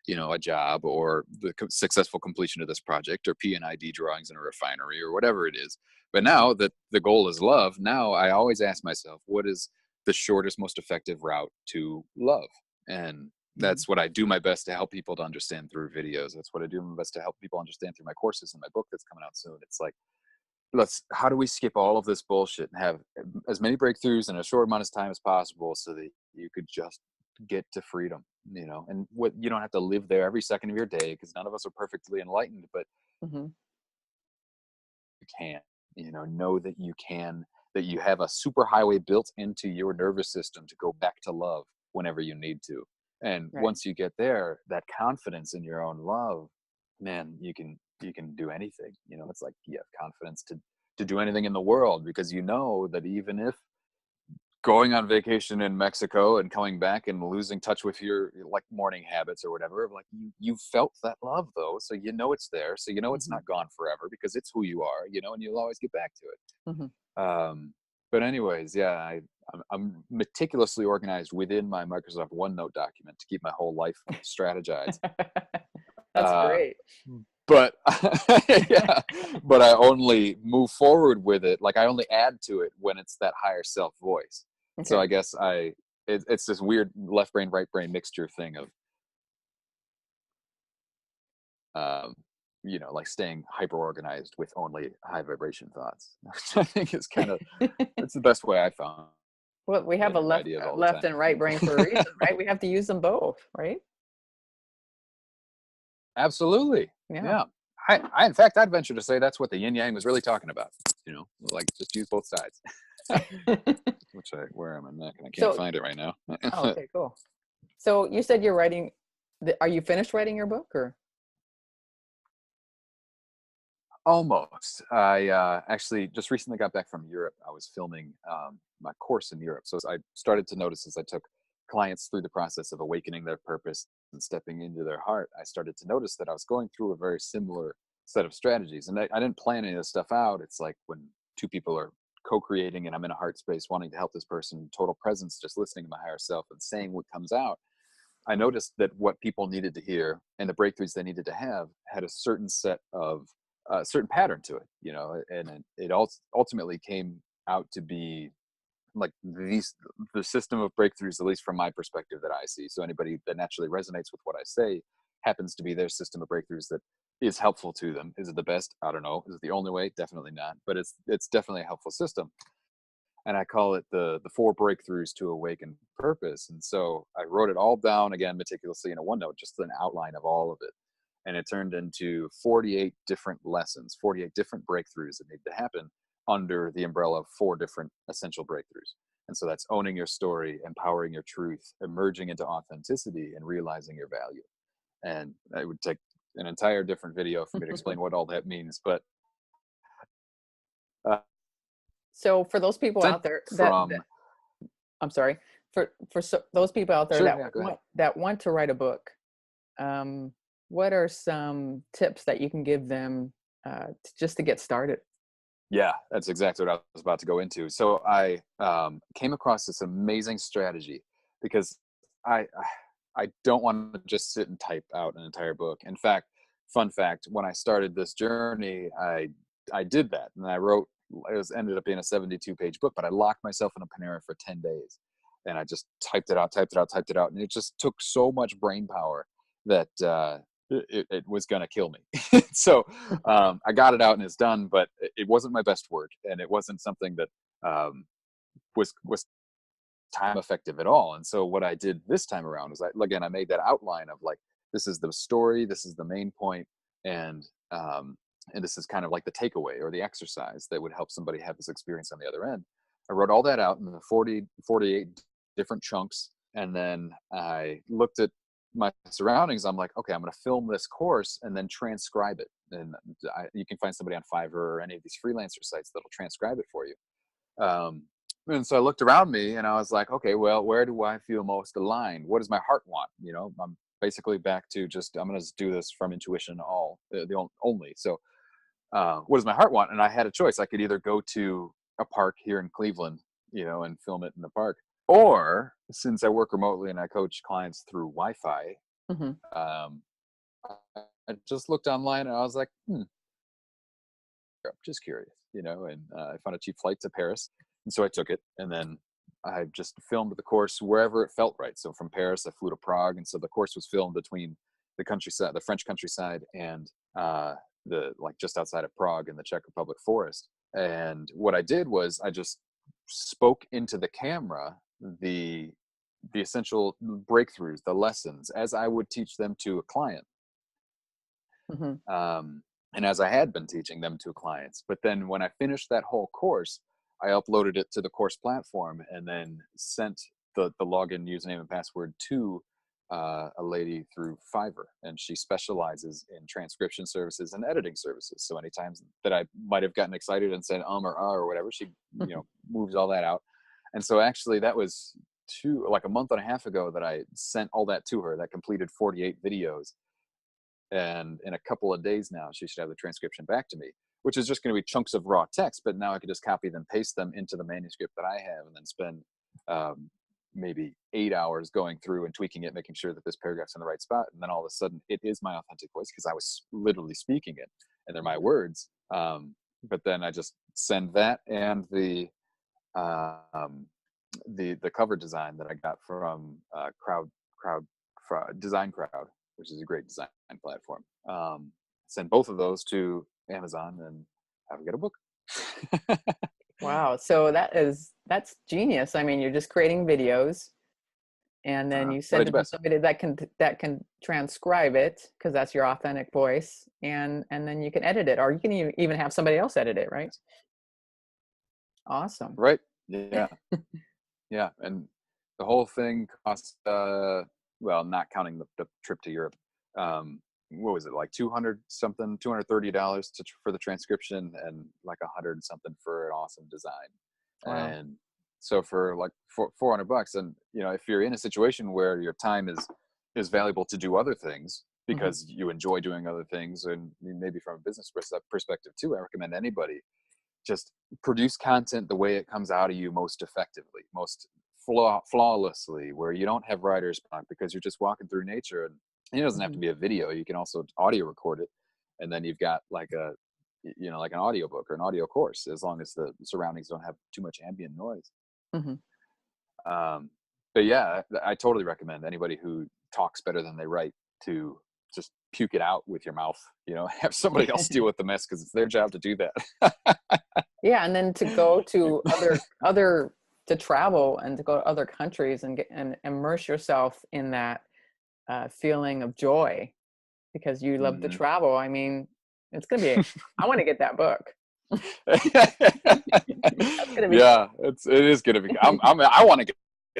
a job or the successful completion of this project or P&ID drawings in a refinery or whatever it is. But Hmm. now that the goal is love, now I always ask myself, what is the shortest, most effective route to love? And Hmm. that's what I do my best to help people to understand through videos. That's what I do my best to help people understand through my courses and my book that's coming out soon. It's like, how do we skip all of this bullshit and have as many breakthroughs in a short amount of time as possible so that you could just get to freedom, and what you don't have to live there every second of your day, because none of us are perfectly enlightened, but Hmm. you can, know that you can, that you have a super highway built into your nervous system to go back to love whenever you need to. And Right. once you get there, that confidence in your own love, man, you can do anything. It's like you have confidence to do anything in the world, because you know that even if going on vacation in Mexico and coming back and losing touch with your like morning habits or whatever, like you felt that love though, so it's there, so it's Hmm. not gone forever because it's who you are, and you'll always get back to Hmm. it. But anyways, yeah, I'm meticulously organized within my Microsoft OneNote document to keep my whole life strategized. That's Uh, great. but yeah, but I only move forward with it. Like I only add to it when it's that higher self voice. So Okay. I guess it's this weird left brain, right brain mixture thing of, um, like staying hyper organized with only high vibration thoughts. Which I think is it's the best way I found Well, we have getting a new ideas all the left and right brain for a time. reason, right? We have to use them both, right? Absolutely. Yeah. Yeah. In fact, I'd venture to say that's what the yin yang was really talking about. Like just use both sides. Where am I neck and I can't So, find it right now. oh, okay, cool. So you said you're writing, are you finished writing your book or? Almost. I actually just recently got back from Europe. I was filming my course in Europe. So I started to notice as I took clients through the process of awakening their purpose and stepping into their heart, I started to notice that I was going through a very similar set of strategies. And I didn't plan any of this stuff out. It's like when two people are co-creating and I'm in a heart space wanting to help this person, total presence, just listening to my higher self and saying what comes out. I noticed that what people needed to hear and the breakthroughs they needed to have had a certain set of certain pattern to it, and it ultimately came out to be like the system of breakthroughs, at least from my perspective that I see. So anybody that naturally resonates with what I say happens to be their system of breakthroughs that is helpful to them. Is it the best? I don't know. Is it the only way? Definitely not. But it's definitely a helpful system, and I call it the four breakthroughs to awaken purpose. And so I wrote it all down again meticulously in a OneNote, just an outline of all of it. And it turned into 48 different lessons, 48 different breakthroughs that need to happen under the umbrella of four different essential breakthroughs. And so that's owning your story, empowering your truth, emerging into authenticity, and realizing your value. And it would take an entire different video for me to explain what all that means. But uh, So for those people out there that from I'm sorry, for those people out there sure, yeah, go ahead. that want to write a book, um, what are some tips that you can give them just to get started? Yeah, that's exactly what I was about to go into. So I came across this amazing strategy because I I don't want to just sit and type out an entire book. In fact, fun fact, when I started this journey, I did that and I wrote. Ended up being a 72-page book, but I locked myself in a Panera for 10 days, and I just typed it out, typed it out, typed it out, and it just took so much brain power that it was gonna kill me. So I got it out and it's done, but it wasn't my best work, and it wasn't something that was time effective at all. And so what I did this time around is I made that outline of like, this is the story, this is the main point, and and this is kind of like the takeaway or the exercise that would help somebody have this experience on the other end. I wrote all that out in the 48 different chunks, and then I looked at my surroundings, I'm like, okay, I'm going to film this course and then transcribe it. And you can find somebody on Fiverr or any of these freelancer sites that'll transcribe it for you. Um, and so I looked around me and I was like, okay, well, where do I feel most aligned? What does my heart want? You know, I'm basically back to just, I'm going to do this from intuition only. So what does my heart want? And I had a choice. I could either go to a park here in Cleveland, you know, and film it in the park, or since I work remotely and I coach clients through Wi-Fi, Mm-hmm. um, I just looked online and I was like, I'm just curious, you know, and I found a cheap flight to Paris. And so I took it, and then I just filmed the course wherever it felt right. So from Paris, I flew to Prague. And so the course was filmed between the countryside, the French countryside, and like just outside of Prague in the Czech Republic forest. And what I did was I just spoke into the camera the essential breakthroughs, the lessons, as I would teach them to a client. Mm-hmm. And as I had been teaching them to clients. But then when I finished that whole course, I uploaded it to the course platform and then sent the login username and password to a lady through Fiverr. And she specializes in transcription services and editing services. So any times that I might have gotten excited and said or whatever, she moves all that out. And so actually that was like a month and a half ago that I sent all that to her, that completed 48 videos. And in a couple of days now, she should have the transcription back to me, which is just going to be chunks of raw text. But now I could just copy them, paste them into the manuscript that I have, and then spend maybe 8 hours going through and tweaking it, making sure that this paragraph's in the right spot. And then all of a sudden, it is my authentic voice because I was literally speaking it, and they're my words. But then I just send that and the cover design that I got from Design Crowd, which is a great design platform. Send both of those to Amazon and have a get a book. Wow. So that's genius. I mean, you're just creating videos and then you But I send do it to best. somebody that can transcribe it because that's your authentic voice, and then you can edit it, or you can even have somebody else edit it, right? Awesome. Right. Yeah. Yeah. And the whole thing cost, well, not counting the trip to Europe, what was it, like $230 for the transcription and like 100 something for an awesome design. Wow. And so for like $400, and you know, if you're in a situation where your time is valuable to do other things Mm-hmm. because you enjoy doing other things, and maybe from a business perspective too, I recommend anybody just produce content the way it comes out of you most effectively, most flawlessly, where you don't have writer's block because you're just walking through nature. And it doesn't have Mm-hmm. to be a video. You can also audio record it, and then you've got like like an audio book or an audio course, as long as the surroundings don't have too much ambient noise. Mm-hmm. But yeah, I totally recommend anybody who talks better than they write to just puke it out with your mouth, have somebody else deal with the mess because it's their job to do that. Yeah, and then to go to to travel and to go to other countries and immerse yourself in that feeling of joy because you love to Mhm. travel. I mean, it's gonna be. I want to get that book. That's gonna be. Yeah, it is gonna be. I want to get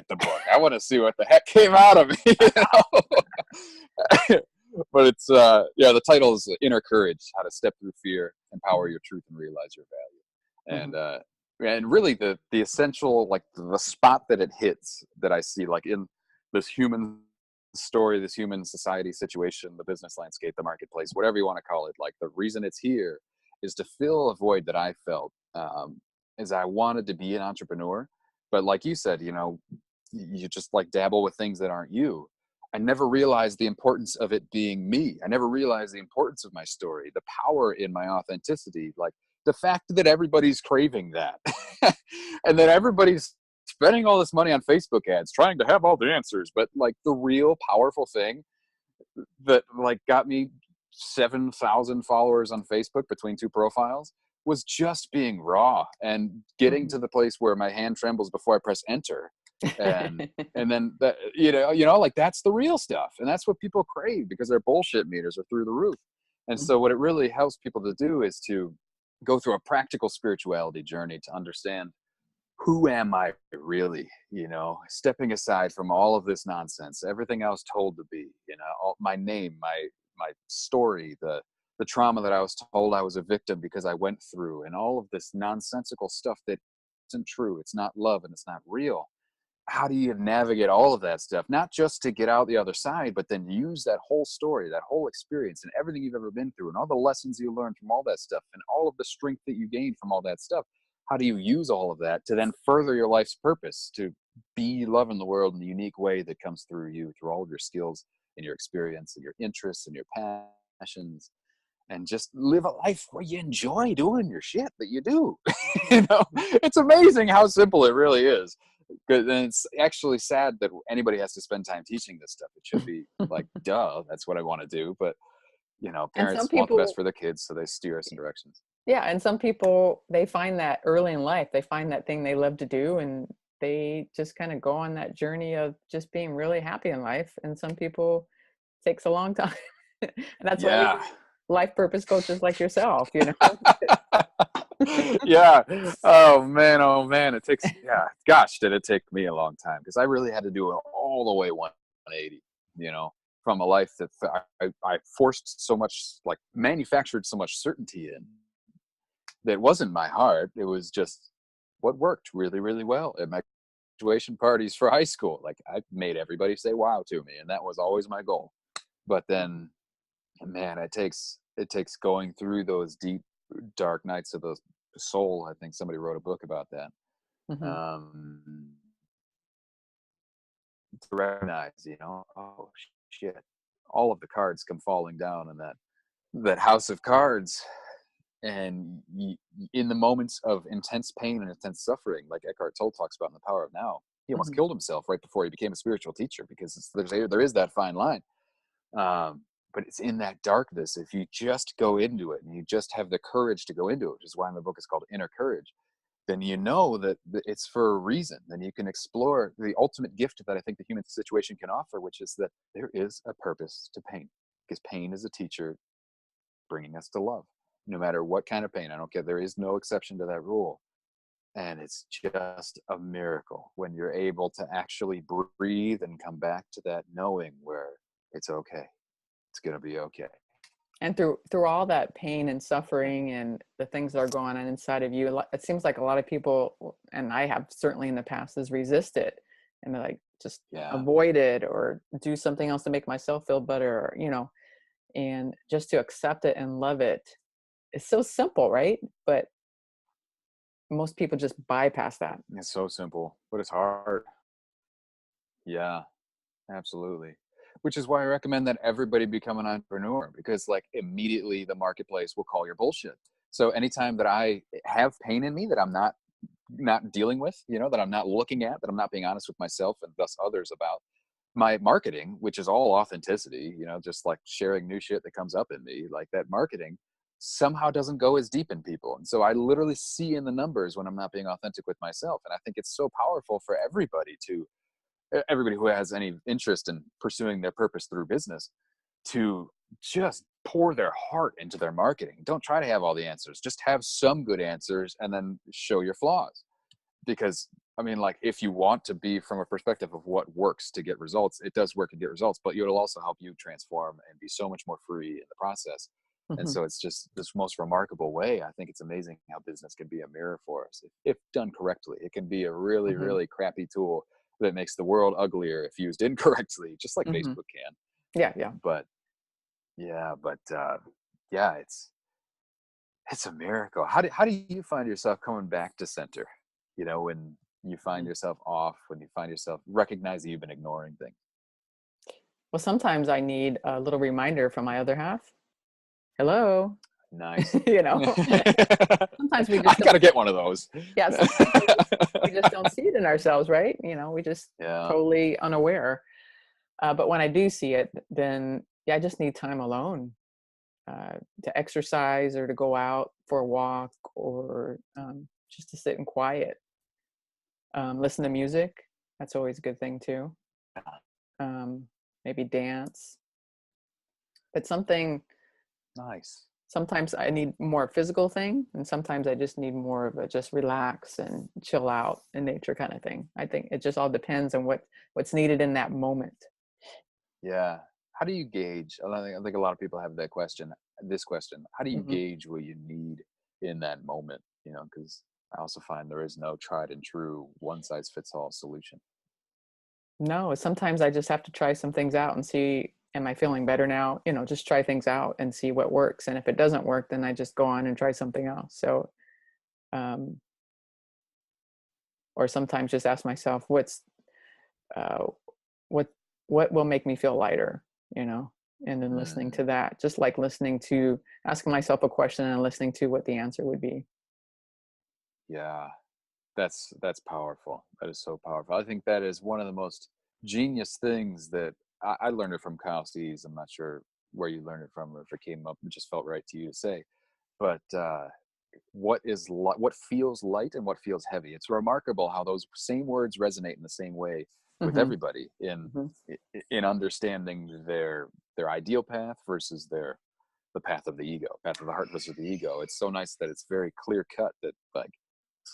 the book. I want to see what the heck came out of me. But it's the title is Inner Courage: How to Step Through Fear, Empower Your Truth, and Realize Your Value. Mhm. And really the essential, like the spot that it hits, that I see like in this human story, this human society situation, the business landscape, the marketplace, whatever you want to call it, like the reason it's here is to fill a void that I felt, is I wanted to be an entrepreneur, but like you said, you just like dabble with things that aren't you. I never realized the importance of it being me. I never realized the importance of my story, the power in my authenticity, like the fact that everybody's craving that. And then everybody's spending all this money on Facebook ads trying to have all the answers. But like the real powerful thing that like got me 7,000 followers on Facebook between two profiles was just being raw and getting Mhm. to the place where my hand trembles before I press enter. And then that, like that's the real stuff. And that's what people crave because their bullshit meters are through the roof. And so what it really helps people to do is to go through a practical spirituality journey to understand, who am I really, stepping aside from all of this nonsense, everything I was told to be, all, my name, my story, the trauma that I was told I was a victim because I went through, and all of this nonsensical stuff that isn't true. It's not love and it's not real. How do you navigate all of that stuff? Not just to get out the other side, but then use that whole story, that whole experience, and everything you've ever been through, and all the lessons you learned from all that stuff, and all of the strength that you gained from all that stuff. How do you use all of that to then further your life's purpose, to be love in the world in the unique way that comes through you, through all of your skills and your experience and your interests and your passions, and just live a life where you enjoy doing your shit that you do. It's amazing how simple it really is. And it's actually sad that anybody has to spend time teaching this stuff. It should be like, duh, that's what I want to do. But And some parents want the best people, for their kids, so they steer us in directions. yeah, and some people, they find that early in life, they find that thing they love to do, and they just kind of go on that journey of just being really happy in life. And some people, it takes a long time. And that's why we Yeah. need life purpose coaches like yourself, Yeah. Oh man, it takes, yeah, gosh, did it take me a long time, because I really had to do it all the way 180, from a life that I forced so much, like manufactured so much certainty in, that wasn't my heart. It was just what worked really, really well at my graduation parties for high school. Like, I made everybody say wow to me, and that was always my goal. But then, man, it takes going through those deep, dark nights of the soul. I think somebody wrote a book about that. hmm Um, to recognize, oh shit, all of the cards come falling down in that house of cards. And in the moments of intense pain and intense suffering, like Eckhart Tolle talks about in The Power of Now, he almost hmm killed himself right before he became a spiritual teacher, because there is that fine line. But it's in that darkness, if you just go into it and you just have the courage to go into it, which is why my book is called Inner Courage, then you know that it's for a reason. Then you can explore the ultimate gift that I think the human situation can offer, which is that there is a purpose to pain, because pain is a teacher bringing us to love, no matter what kind of pain. I don't care. There is no exception to that rule. And it's just a miracle when you're able to actually breathe and come back to that knowing where it's okay. It's going to be okay. And through all that pain and suffering and the things that are going on inside of you, it seems like a lot of people, and I have certainly in the past, is resist it, and they're like, just Yeah. avoid it or do something else to make myself feel better, and just to accept it and love it. It's so simple, right? But most people just bypass that. It's so simple, but it's hard. Yeah, absolutely. Which is why I recommend that everybody become an entrepreneur, because like immediately the marketplace will call your bullshit. So anytime that I have pain in me that I'm not dealing with, that I'm not looking at, that I'm not being honest with myself and thus others about, my marketing, which is all authenticity, just like sharing new shit that comes up in me, like that marketing somehow doesn't go as deep in people. And so I literally see in the numbers when I'm not being authentic with myself. And I think it's so powerful for everybody who has any interest in pursuing their purpose through business, to just pour their heart into their marketing. Don't try to have all the answers. Just have some good answers and then show your flaws. Because I mean, like, if you want to be from a perspective of what works to get results, it does work and get results, but it'll also help you transform and be so much more free in the process. And hmm so it's just this most remarkable way. I think it's amazing how business can be a mirror for us if done correctly. It can be a really, hmm really crappy tool that makes the world uglier if used incorrectly, just like hmm Facebook can. Yeah, yeah. But yeah, yeah, it's a miracle. How do you find yourself coming back to center? When you find Mhm. yourself off, when you find yourself recognizing you've been ignoring things. Well, sometimes I need a little reminder from my other half. Hello. Nice. you know Sometimes we I just don't gotta see get it. one of those. Yeah, sometimes we just don't see it in ourselves, right? We just Yeah. totally unaware. But when I do see it, then yeah, I just need time alone, to exercise or to go out for a walk, or just to sit in quiet, listen to music. That's always a good thing too. um, Maybe dance. But Nice. sometimes I need more physical thing, and sometimes I just need more of a just relax and chill out in nature kind of thing. I think it just all depends on what's needed in that moment. Yeah. how do you gauge? I think a lot of people have that question. This question: how do you Mhm. gauge what you need in that moment? You know, because I also find there is no tried and true one size fits all solution. No, sometimes I just have to try some things out and see, am I feeling better now? You know, just try things out and see what works. And if it doesn't work, then I just go on and try something else. So, um, or sometimes just ask myself, uh, what, what will make me feel lighter, you know, and then listening Mm, to that, just like listening to, asking myself a question and listening to what the answer would be. yeah, that's powerful. That is so powerful. I think that is one of the most genius things that I learned it from Kyle Steves. I'm not sure where you learned it from or if it came up and just felt right to you to say. But what feels light and what feels heavy. It's remarkable how those same words resonate in the same way with Hmm. everybody Hmm. in understanding their ideal path versus the path of the ego, path of the heart versus the ego. It's so nice that it's very clear cut that like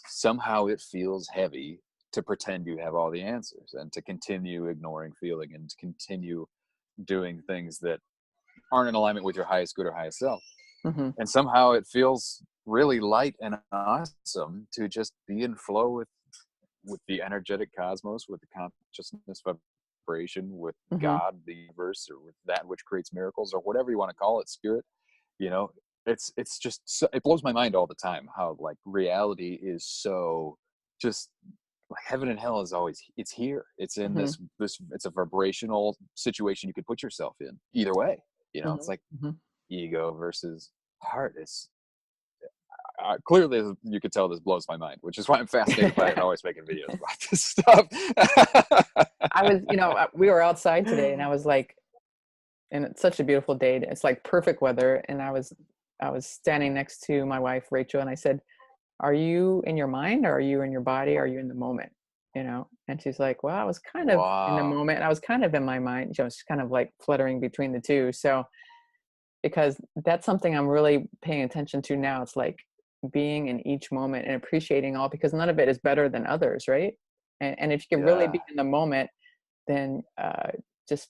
somehow it feels heavy to pretend you have all the answers and to continue ignoring feeling and to continue doing things that aren't in alignment with your highest good or highest self. Hmm. And somehow it feels really light and awesome to just be in flow with the energetic cosmos, with the consciousness vibration, with Hmm. God, the universe, or with that which creates miracles, or whatever you want to call it, spirit. You know, it's just so, it blows my mind all the time how like reality is so just like heaven and hell is always it's here. It's in Hmm. this it's a vibrational situation you could put yourself in either way. You know, it's Hmm. like Hmm. ego versus heart. It's clearly you could tell this blows my mind, which is why I'm fascinated by it and always making videos about this stuff. I was, you know, we were outside today and I was like, and it's such a beautiful day. It's like perfect weather. And I was standing next to my wife, Rachel, and I said, are you in your mind or are you in your body? Are you in the moment? You know? And she's like, well, I was kind of in the Wow. moment. I was kind of in my mind, just kind of like fluttering between the two. So, because that's something I'm really paying attention to now. It's like being in each moment and appreciating all because none of it is better than others, right? And if you can really Yeah. be in the moment, then just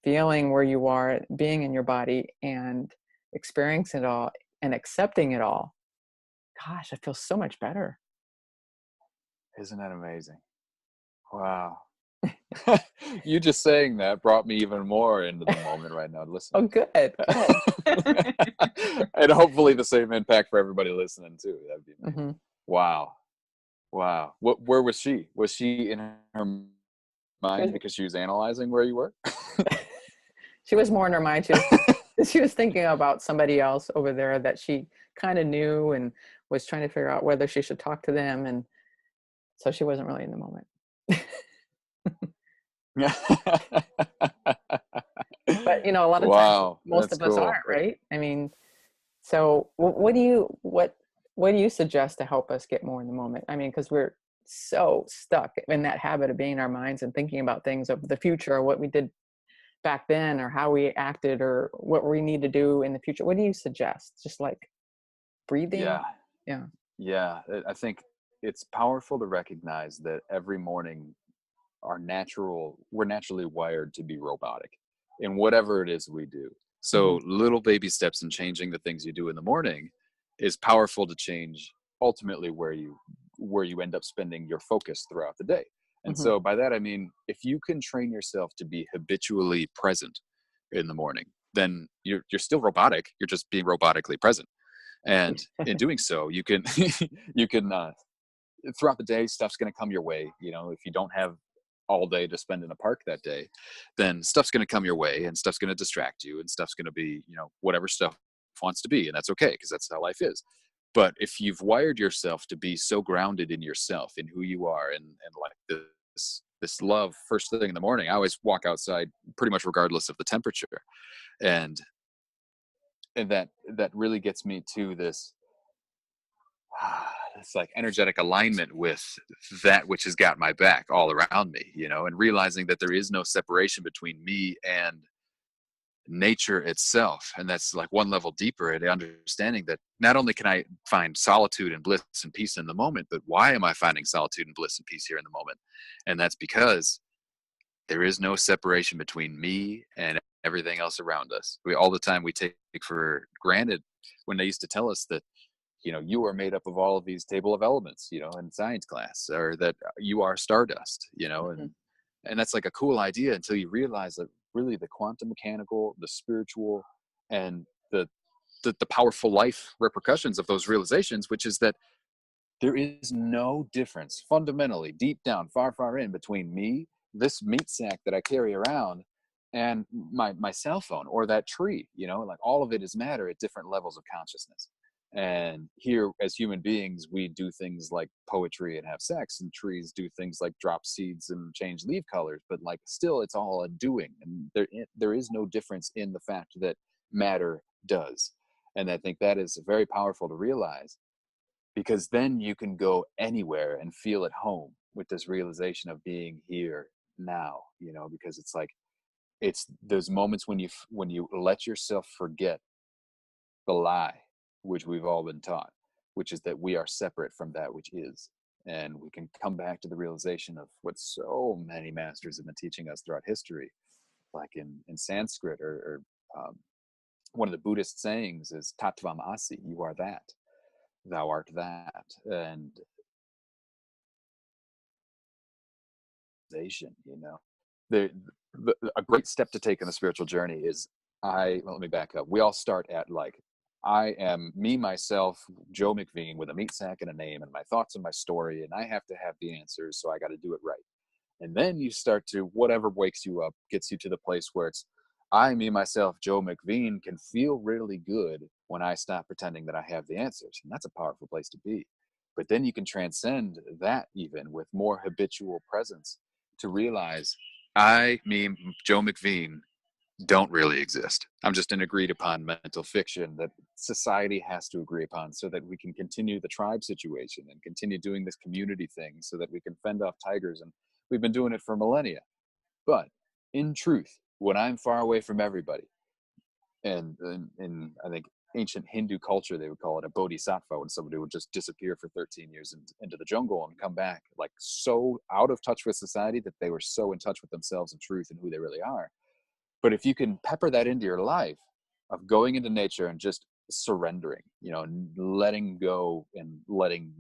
feeling where you are, being in your body and experiencing it all and accepting it all. Gosh, I feel so much better. Isn't that amazing? Wow. You just saying that brought me even more into the moment right now Oh, listening. good, good. And hopefully the same impact for everybody listening too. That'd be amazing. Hmm. Wow. Wow. Where was she? Was she in her She was, mind because she was analyzing where you were? she was more in her mind. She was thinking about somebody else over there that she kind of knew and was trying to figure out whether she should talk to them. And so she wasn't really in the moment. But you know, a lot of times Wow, most that's of us cool. aren't, right? I mean, so what do you suggest to help us get more in the moment? I mean, because we're so stuck in that habit of being in our minds and thinking about things of the future or what we did back then or how we acted or what we need to do in the future. What do you suggest? Just like breathing? Yeah, Yeah. yeah. I think it's powerful to recognize that every morning we're naturally wired to be robotic in whatever it is we do. Hmm. So little baby steps in changing the things you do in the morning is powerful to change ultimately where you end up spending your focus throughout the day. And Hmm. so by that I mean if you can train yourself to be habitually present in the morning, then you're still robotic, you're just being robotically present. And in doing so, you can you can throughout the day stuff's going to come your way. You know, if you don't have all day to spend in a park that day, then stuff's going to come your way and stuff's going to distract you and stuff's going to be, whatever stuff wants to be, and that's okay because that's how life is. But if you've wired yourself to be so grounded in yourself, in who you are, and like this love first thing in the morning, I always walk outside pretty much regardless of the temperature. And and that really gets me to this it's like energetic alignment with that which has got my back all around me, and realizing that there is no separation between me and nature itself. And that's like one level deeper at understanding that not only can I find solitude and bliss and peace in the moment, but why am I finding solitude and bliss and peace here in the moment? And that's because there is no separation between me and everything else around us. All the time we take for granted when they used to tell us that, you are made up of all of these table of elements, in science class, or that you are stardust, Mhm. and that's like a cool idea until you realize that really the quantum mechanical, the spiritual, and the powerful life repercussions of those realizations, which is that there is no difference fundamentally deep down, far, far in between me, this meat sack that I carry around, and my cell phone or that tree, like all of it is matter at different levels of consciousness. And here as human beings, we do things like poetry and have sex, and trees do things like drop seeds and change leaf colors, but like still it's all a doing. And there is no difference in the fact that matter does. And I think that is very powerful to realize, because then you can go anywhere and feel at home with this realization of being here now, because it's like, it's those moments when you let yourself forget the lie which we've all been taught, which is that we are separate from that which is. And we can come back to the realization of what so many masters have been teaching us throughout history, like in Sanskrit, or one of the Buddhist sayings is Tattvam Asi, you are that, thou art that. And you know a great step to take in the spiritual journey is, let me back up. We all start at like, I am me, myself, Joe McVeen, with a meat sack and a name and my thoughts and my story, and I have to have the answers, so I got to do it right. And then you start to, whatever wakes you up gets you to the place where it's, I, me, myself, Joe McVeen, can feel really good when I stop pretending that I have the answers. And that's a powerful place to be. But then you can transcend that even with more habitual presence to realize, I, me, Joe McVeen, don't really exist. I'm just an agreed upon mental fiction that society has to agree upon so that we can continue the tribe situation and continue doing this community thing so that we can fend off tigers. And we've been doing it for millennia. But in truth, when I'm far away from everybody, and in I think ancient Hindu culture, they would call it a bodhisattva, when somebody would just disappear for 13 years into the jungle and come back like so out of touch with society that they were so in touch with themselves and truth and who they really are. But if you can pepper that into your life of going into nature and just surrendering, and letting go and letting,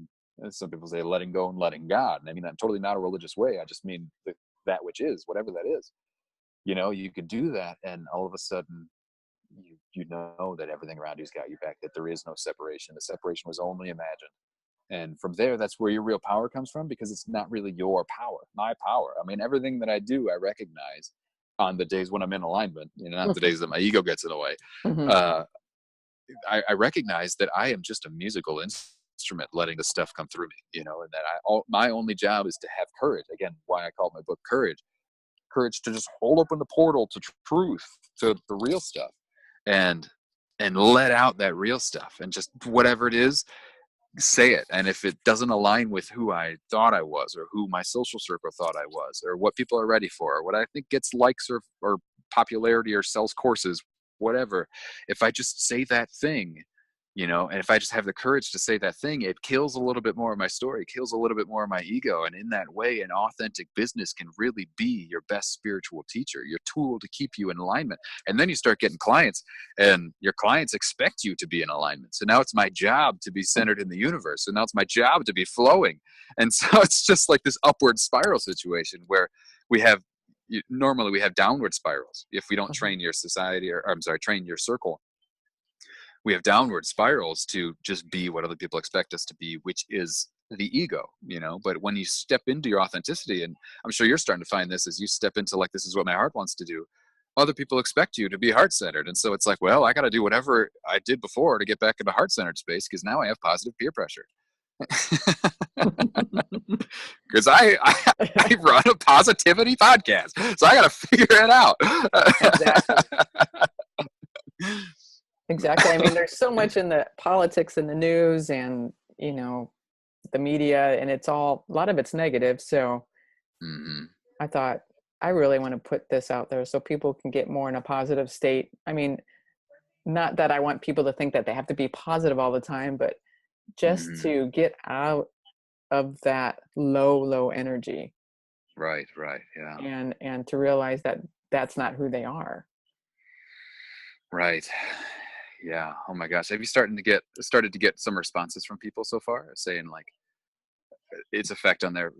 some people say letting go and letting God. And I mean, I'm totally not a religious way. I just mean that which is, whatever that is, you could do that. And all of a sudden you know that everything around you's got you back, that there is no separation. The separation was only imagined. And from there, that's where your real power comes from, because it's not really your power, my power. I mean, everything that I do, I recognize on the days when I'm in alignment, not the days that my ego gets in the way. Mhm. Uh, I recognize that I am just a musical instrument letting the stuff come through me, and that my only job is to have courage. Again, why I call my book Courage to just hold open the portal to truth, to the real stuff, and let out that real stuff, and just whatever it is, say it. And if it doesn't align with who I thought I was, or who my social circle thought I was, or what people are ready for, or what I think gets likes or popularity or sells courses, whatever, if I just say that thing, and if I just have the courage to say that thing, it kills a little bit more of my story, kills a little bit more of my ego. And in that way, an authentic business can really be your best spiritual teacher, your tool to keep you in alignment. And then you start getting clients, and your clients expect you to be in alignment. So now it's my job to be centered in the universe. So now it's my job to be flowing. And so it's just like this upward spiral situation where normally we have downward spirals if we don't Mhm. train your society, or I'm sorry, train your circle. We have downward spirals to just be what other people expect us to be, which is the ego. But when you step into your authenticity, and I'm sure you're starting to find this as you step into, like, this is what my heart wants to do, other people expect you to be heart-centered. And so it's like, well, I got to do whatever I did before to get back into heart-centered space, because now I have positive peer pressure. Because I run a positivity podcast, so I got to figure it out. Exactly. Exactly. I mean, there's so much in the politics and the news and, the media, and it's all, a lot of it's negative. So Hmm. I thought, I really want to put this out there so people can get more in a positive state. I mean, not that I want people to think that they have to be positive all the time, but just Hmm. to get out of that low energy, Right, yeah. and to realize that that's not who they are. Right. Yeah. Oh my gosh. Have you started to get some responses from people so far saying like its effect on their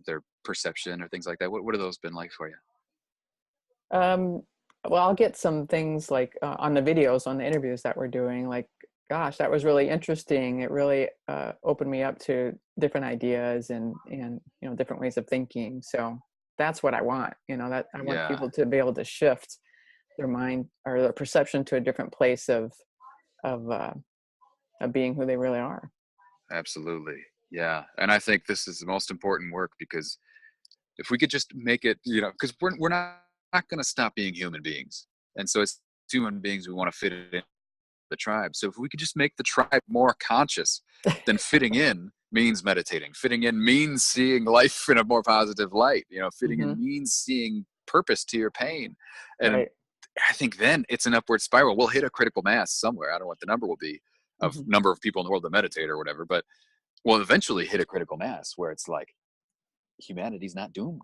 perception or things like that? What have those been like for you? Um, well, I'll get some things like on the videos, on the interviews that we're doing, like, gosh, that was really interesting. It really opened me up to different ideas and different ways of thinking. So that's what I want. That I want Yeah, people to be able to shift their mind or their perception to a different place of uh, of being who they really are. absolutely. Yeah. And I think this is the most important work because if we could just make it, because we're not going to stop being human beings. And so as human beings, we want to fit it in the tribe. So if we could just make the tribe more conscious, then fitting in means meditating. Fitting in means seeing life in a more positive light. Fitting Hmm. in means seeing purpose to your pain. And Right. I think then it's an upward spiral. We'll hit a critical mass somewhere. I don't know what the number will be of Hmm. number of people in the world that meditate or whatever, but we'll eventually hit a critical mass where it's like humanity's not doomed.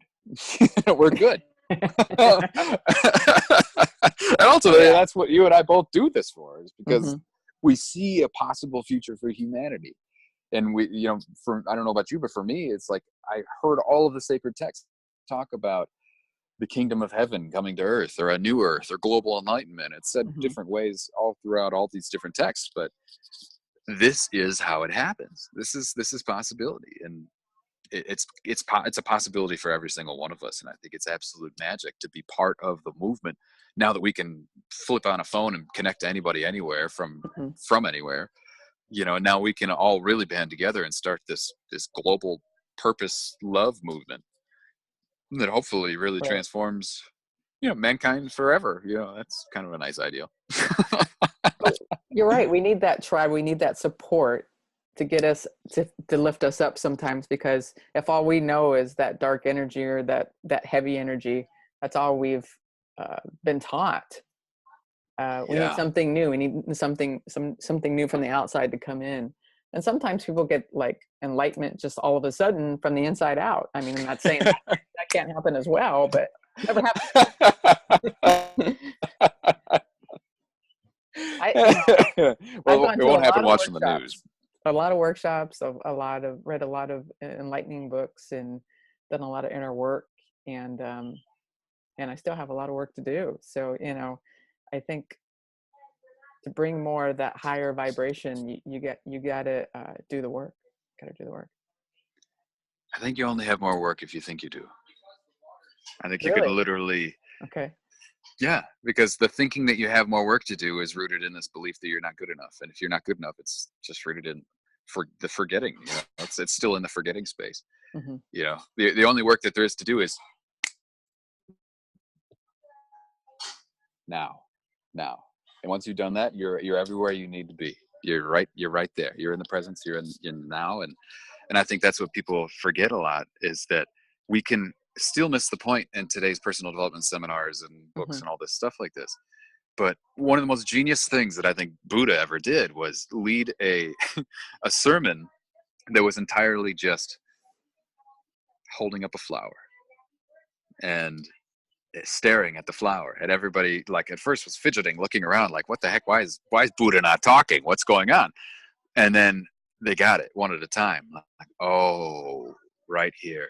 We're good. And Oh ultimately, yeah. that's what you and I both do this for, is because Hmm. we see a possible future for humanity. And for I don't know about you, but for me, it's like I heard all of the sacred texts talk about the kingdom of heaven coming to earth, or a new earth, or global enlightenment. It's said Hmm. different ways all throughout all these different texts, but this is how it happens. This is possibility, and it's a possibility for every single one of us. And I think it's absolute magic to be part of the movement now that we can flip on a phone and connect to anybody anywhere Hmm. from anywhere. And now we can all really band together and start this global purpose love movement that hopefully really Right. transforms mankind forever. That's kind of a nice ideal. But you're right. We need that tribe. We need that support to get us to lift us up sometimes, because if all we know is that dark energy or that heavy energy, that's all we've been taught. We need Yeah. something new. We need something new from the outside to come in. And sometimes people get like enlightenment just all of a sudden from the inside out. I mean, I'm not saying that can't happen as well, but never happened. I, you know, I've Well, gone it to won't happen watching the news. a lot of workshops, read a lot of enlightening books, and done a lot of inner work, and I still have a lot of work to do. So I think to bring more of that higher vibration, you got to do the work. Got to do the work. I think you only have more work if you think you do. I think you could Really? literally, Okay. yeah, because the thinking that you have more work to do is rooted in this belief that you're not good enough. And if you're not good enough, it's just rooted in for the forgetting. It's still in the forgetting space. Hmm. The only work that there is to do is now, now. And once you've done that, you're everywhere you need to be. You're right there. You're in the presence. You're in now. And I think that's what people forget a lot, is that we can still miss the point in today's personal development seminars and books Hmm. and all this stuff like this. But one of the most genius things that I think Buddha ever did was lead a a sermon that was entirely just holding up a flower and staring at the flower, and everybody, like, at first was fidgeting, looking around like, what the heck, why is Buddha not talking, what's going on? And then they got it one at a time, like, oh, right here,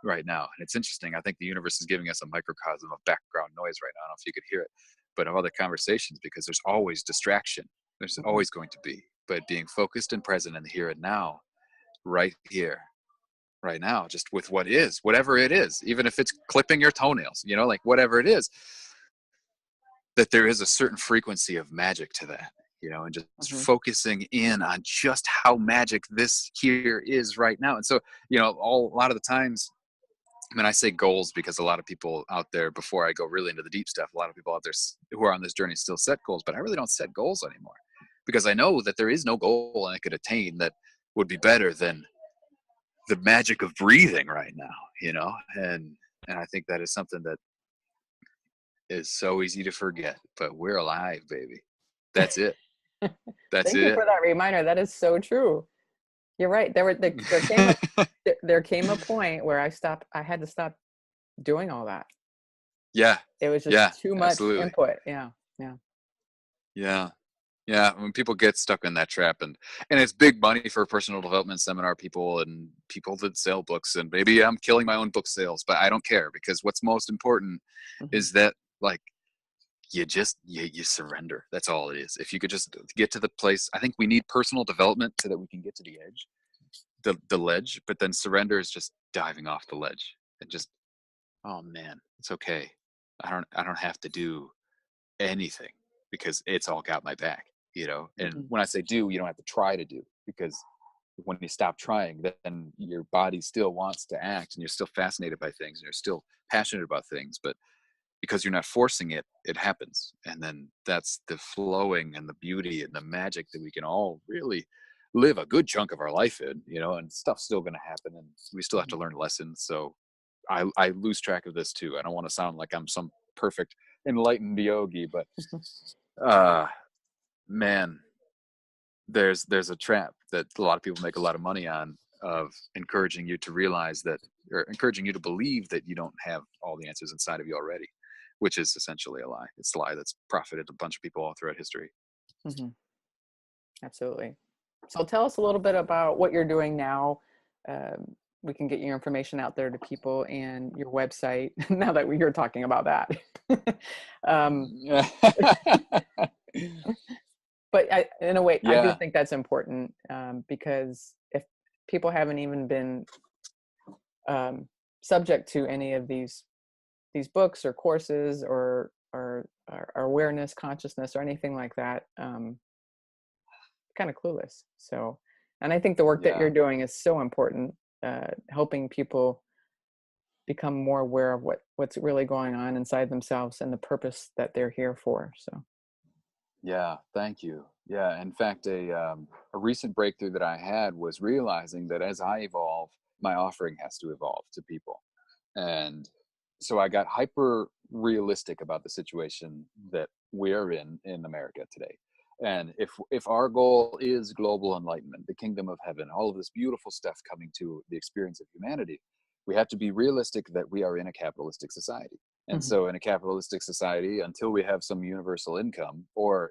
right now. And it's interesting, I think the universe is giving us a microcosm of background noise right now. I don't know if you could hear it, but of other conversations, because there's always distraction, there's Hmm. always going to be, but being focused and present in the here and now, right here, right now, just with what is, whatever it is, even if it's clipping your toenails, like whatever it is, that there is a certain frequency of magic to that, and just Hmm. focusing in on just how magic this here is right now. And so, a lot of the times, I mean, I say goals because a lot of people out there, before I go really into the deep stuff, a lot of people out there who are on this journey still set goals, but I really don't set goals anymore, because I know that there is no goal I could attain that would be better than the magic of breathing right now, and I think that is something that is so easy to forget, but we're alive, baby. That's it. That's Thank you it. for that reminder. That is so true. You're right. There came a point where I had to stop doing all that. Yeah. It was just Yeah, too much absolutely. input. Yeah. Yeah. Yeah. Yeah, when people get stuck in that trap, and it's big money for personal development seminar people and people that sell books, and maybe I'm killing my own book sales, but I don't care, because what's most important Hmm. is that, like, you surrender. That's all it is. If you could just get to the place, I think we need personal development so that we can get to the edge, the ledge, but then surrender is just diving off the ledge and just, oh man, it's okay. I don't have to do anything, because it's all got my back, you know. And Hmm. when I say do, you don't have to try to do, because when you stop trying, then your body still wants to act, and you're still fascinated by things, and you're still passionate about things, but because you're not forcing it, it happens. And then that's the flowing and the beauty and the magic that we can all really live a good chunk of our life in, you know. And stuff's still going to happen, and we still have to learn lessons. So I lose track of this too. I don't want to sound like I'm some perfect enlightened yogi, but Hmm. uh man, there's a trap that a lot of people make a lot of money on, of encouraging you to realize that, or encouraging you to believe that you don't have all the answers inside of you already, which is essentially a lie. It's a lie that's profited a bunch of people all throughout history. Hmm. Absolutely. So tell us a little bit about what you're doing now. Um, we can get your information out there to people and your website now that you're talking about that. um, but in a way, I do Yeah, think that's important, because if people haven't even been um, subject to any of these books or courses or awareness, consciousness, or anything like that, kind of clueless. So, and I think the work that yeah, you're doing is so important, helping people become more aware of what's really going on inside themselves and the purpose that they're here for. So, yeah. Thank you. Yeah, in fact, a recent breakthrough that I had was realizing that as I evolve, my offering has to evolve to people. And so I got hyper realistic about the situation that we're in America today. And if our goal is global enlightenment, the kingdom of heaven, all of this beautiful stuff coming to the experience of humanity, we have to be realistic that we are in a capitalistic society. And mhm, so in a capitalistic society, until we have some universal income, or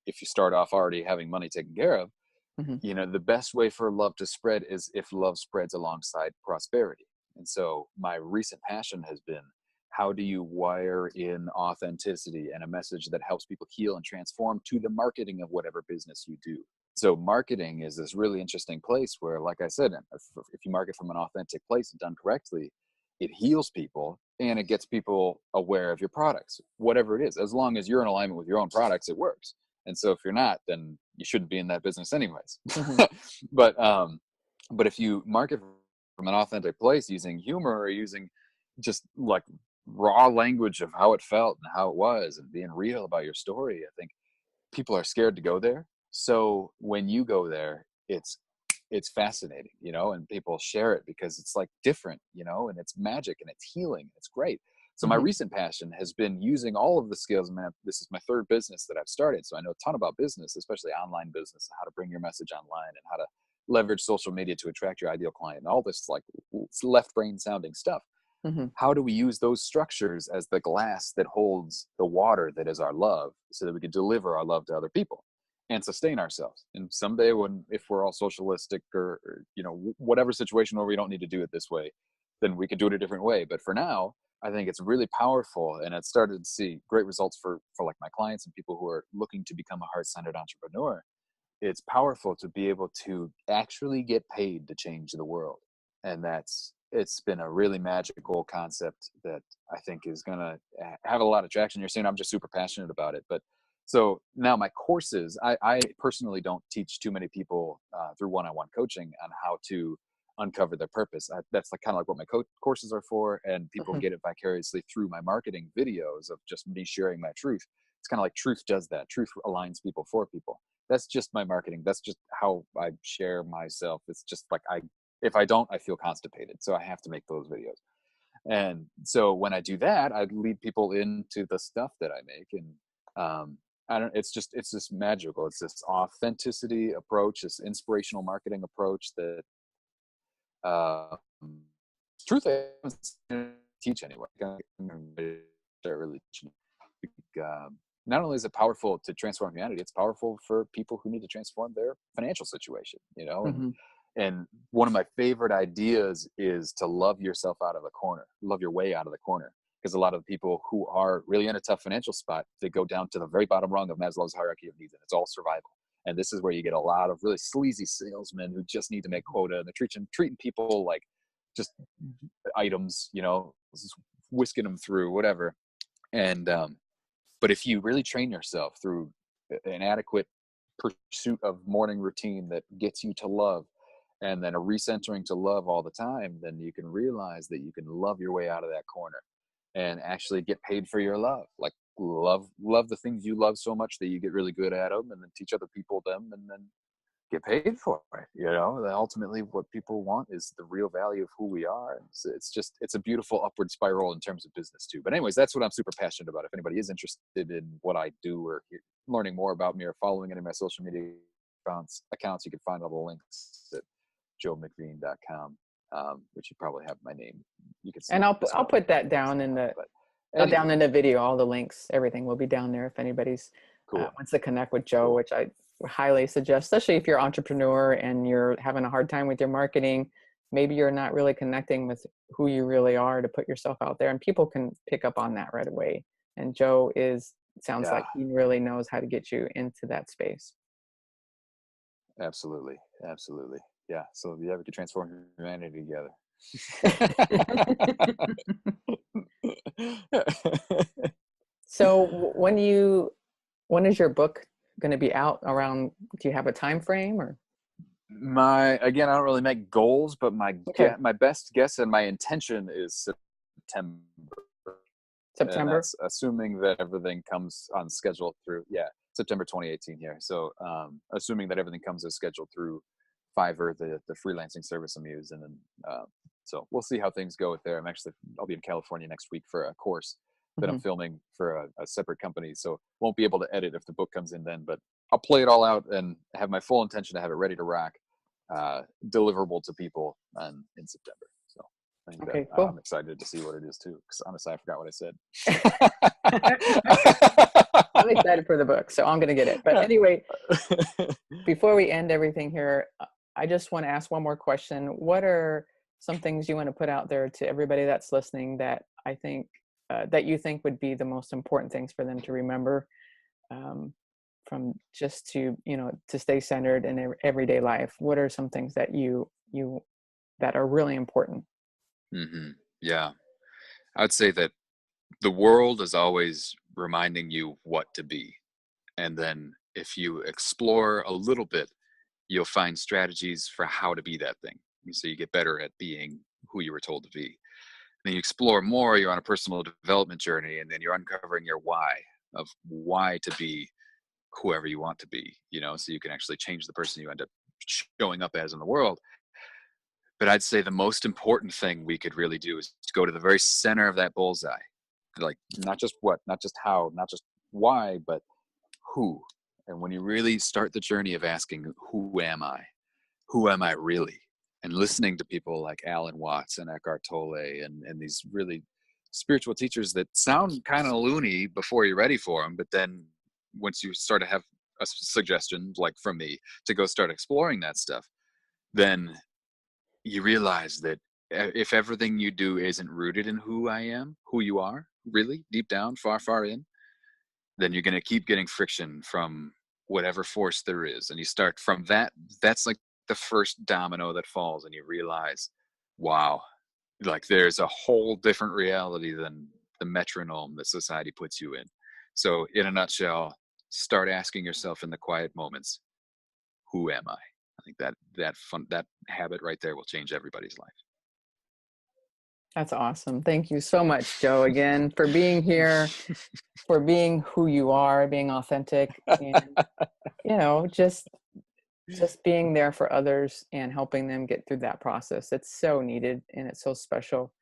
if you start off already having money taken care of, mhm, you know, the best way for love to spread is if love spreads alongside prosperity. And so my recent passion has been, how do you wire in authenticity and a message that helps people heal and transform to the marketing of whatever business you do? So marketing is this really interesting place where, like I said, if you market from an authentic place and done correctly, it heals people and it gets people aware of your products, whatever it is. As long as you're in alignment with your own products, it works. And so if you're not, then you shouldn't be in that business anyways. mhm, but but if you market from an authentic place, using humor or using just like raw language of how it felt and how it was, and being real about your story, I think people are scared to go there. So when you go there, it's fascinating, you know, and people share it because it's like different, you know, and it's magic and it's healing. It's great. So my mhm, recent passion has been using all of the skills. Man, this is my third business that I've started, so I know a ton about business, especially online business, how to bring your message online and how to leverage social media to attract your ideal client, and all this like left brain sounding stuff. mhm, How do we use those structures as the glass that holds the water that is our love, so that we can deliver our love to other people and sustain ourselves? And someday, when if we're all socialistic, or you know, whatever situation where we don't need to do it this way, then we can do it a different way. But for now, I think it's really powerful, and it started to see great results for like my clients and people who are looking to become a heart-centered entrepreneur. It's powerful to be able to actually get paid to change the world. And it's been a really magical concept that I think is going to have a lot of traction. You're saying I'm just super passionate about it. But so now my courses, I personally don't teach too many people through one-on-one coaching on how to uncover their purpose. That's like kind of like what my courses are for, and people mhm, get it vicariously through my marketing videos of just me sharing my truth. It's kind of like truth does that. Truth aligns people for people. That's just my marketing. That's just how I share myself. It's just like if I don't, I feel constipated. So I have to make those videos. And so when I do that, I lead people into the stuff that I make. And I don't, it's just magical. It's this authenticity approach, this inspirational marketing approach that, um, truth I haven't teach anyway. I really teaching. not only is it powerful to transform humanity, it's powerful for people who need to transform their financial situation, you know. Hmm. And one of my favorite ideas is to love yourself out of the corner, love your way out of the corner. Because a lot of the people who are really in a tough financial spot, they go down to the very bottom rung of Maslow's hierarchy of needs, and it's all survival. And this is where you get a lot of really sleazy salesmen who just need to make quota, and they're treating people like just items, you know, just whisking them through whatever. And but if you really train yourself through an adequate pursuit of morning routine that gets you to love, and then a recentering to love all the time, then you can realize that you can love your way out of that corner and actually get paid for your love. Like love the things you love so much that you get really good at them, and then teach other people them, and then get paid for it. You know, that ultimately what people want is the real value of who we are. And it's a beautiful upward spiral in terms of business too. But anyways, that's what I'm super passionate about. If anybody is interested in what I do, or learning more about me, or following any of my social media accounts, you can find all the links at joemcveen.com, which you probably have my name. You can see And it I'll put that down now, in the but down anywho, in the video. All the links, everything will be down there if anybody's cool, wants to connect with Joe, cool. which I highly suggest, especially if you're an entrepreneur and you're having a hard time with your marketing. Maybe you're not really connecting with who you really are to put yourself out there, and people can pick up on that right away. And Joe sounds Yeah, like he really knows how to get you into that space. absolutely, absolutely. Yeah. So yeah, we could transform humanity together. So when is your book going to be out around? Do you have a time frame or? Again, I don't really make goals, but Okay, my best guess and my intention is September, and September. that's assuming that everything comes on schedule through September 2018 here. So assuming that everything comes as scheduled through Fiverr, the freelancing service I'm using, and so we'll see how things go with there. I'll be in California next week for a course that I'm Hmm. filming for a separate company, so won't be able to edit if the book comes in then. But I'll play it all out and have my full intention to have it ready to rock, deliverable to people in September. So I think that Okay, I'm cool. excited to see what it is too, because honestly, I forgot what I said. I'm excited for the book, so I'm going to get it. But anyway, before we end everything here, I just want to ask one more question. What are some things you want to put out there to everybody that's listening that I think that you think would be the most important things for them to remember, um, from just to to stay centered in their everyday life? What are some things that you that are really important? Yeah, I would say that the world is always reminding you what to be. And then if you explore a little bit, you'll find strategies for how to be that thing. So you get better at being who you were told to be. Then you explore more, you're on a personal development journey, and then you're uncovering your why of why to be whoever you want to be, so you can actually change the person you end up showing up as in the world. But I'd say the most important thing we could really do is to go to the very center of that bullseye. Like, not just what, not just how, not just why, but who. And when you really start the journey of asking, who am I? Who am I really? And listening to people like Alan Watts and Eckhart Tolle and these really spiritual teachers that sound kind of loony before you're ready for them. But then once you start to have a suggestion, like from me, to go start exploring that stuff, then you realize that if everything you do isn't rooted in who I am, who you are, really deep down, far, far in, then you're going to keep getting friction from whatever force there is. And you start from that. That's like the first domino that falls, and you realize, wow, like there's a whole different reality than the metronome that society puts you in. So in a nutshell, start asking yourself in the quiet moments, who am I? I think that habit right there will change everybody's life. That's awesome. Thank you so much, Joe, again, for being here, for being who you are, being authentic, and just being there for others and helping them get through that process. It's so needed and it's so special.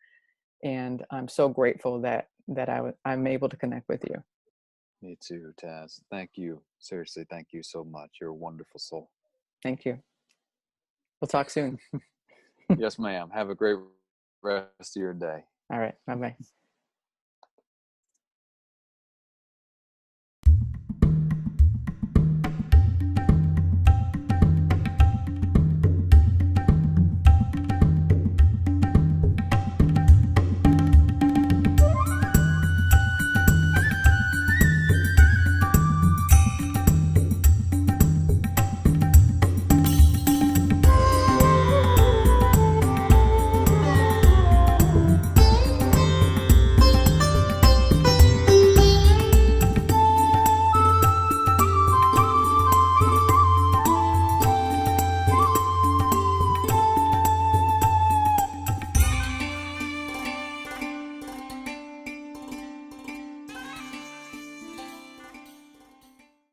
And I'm so grateful that I'm able to connect with you. Me too, Taz. Thank you. Seriously, thank you so much. You're a wonderful soul. Thank you. We'll talk soon. Yes, ma'am. Have a great rest of your day. All right. Bye bye.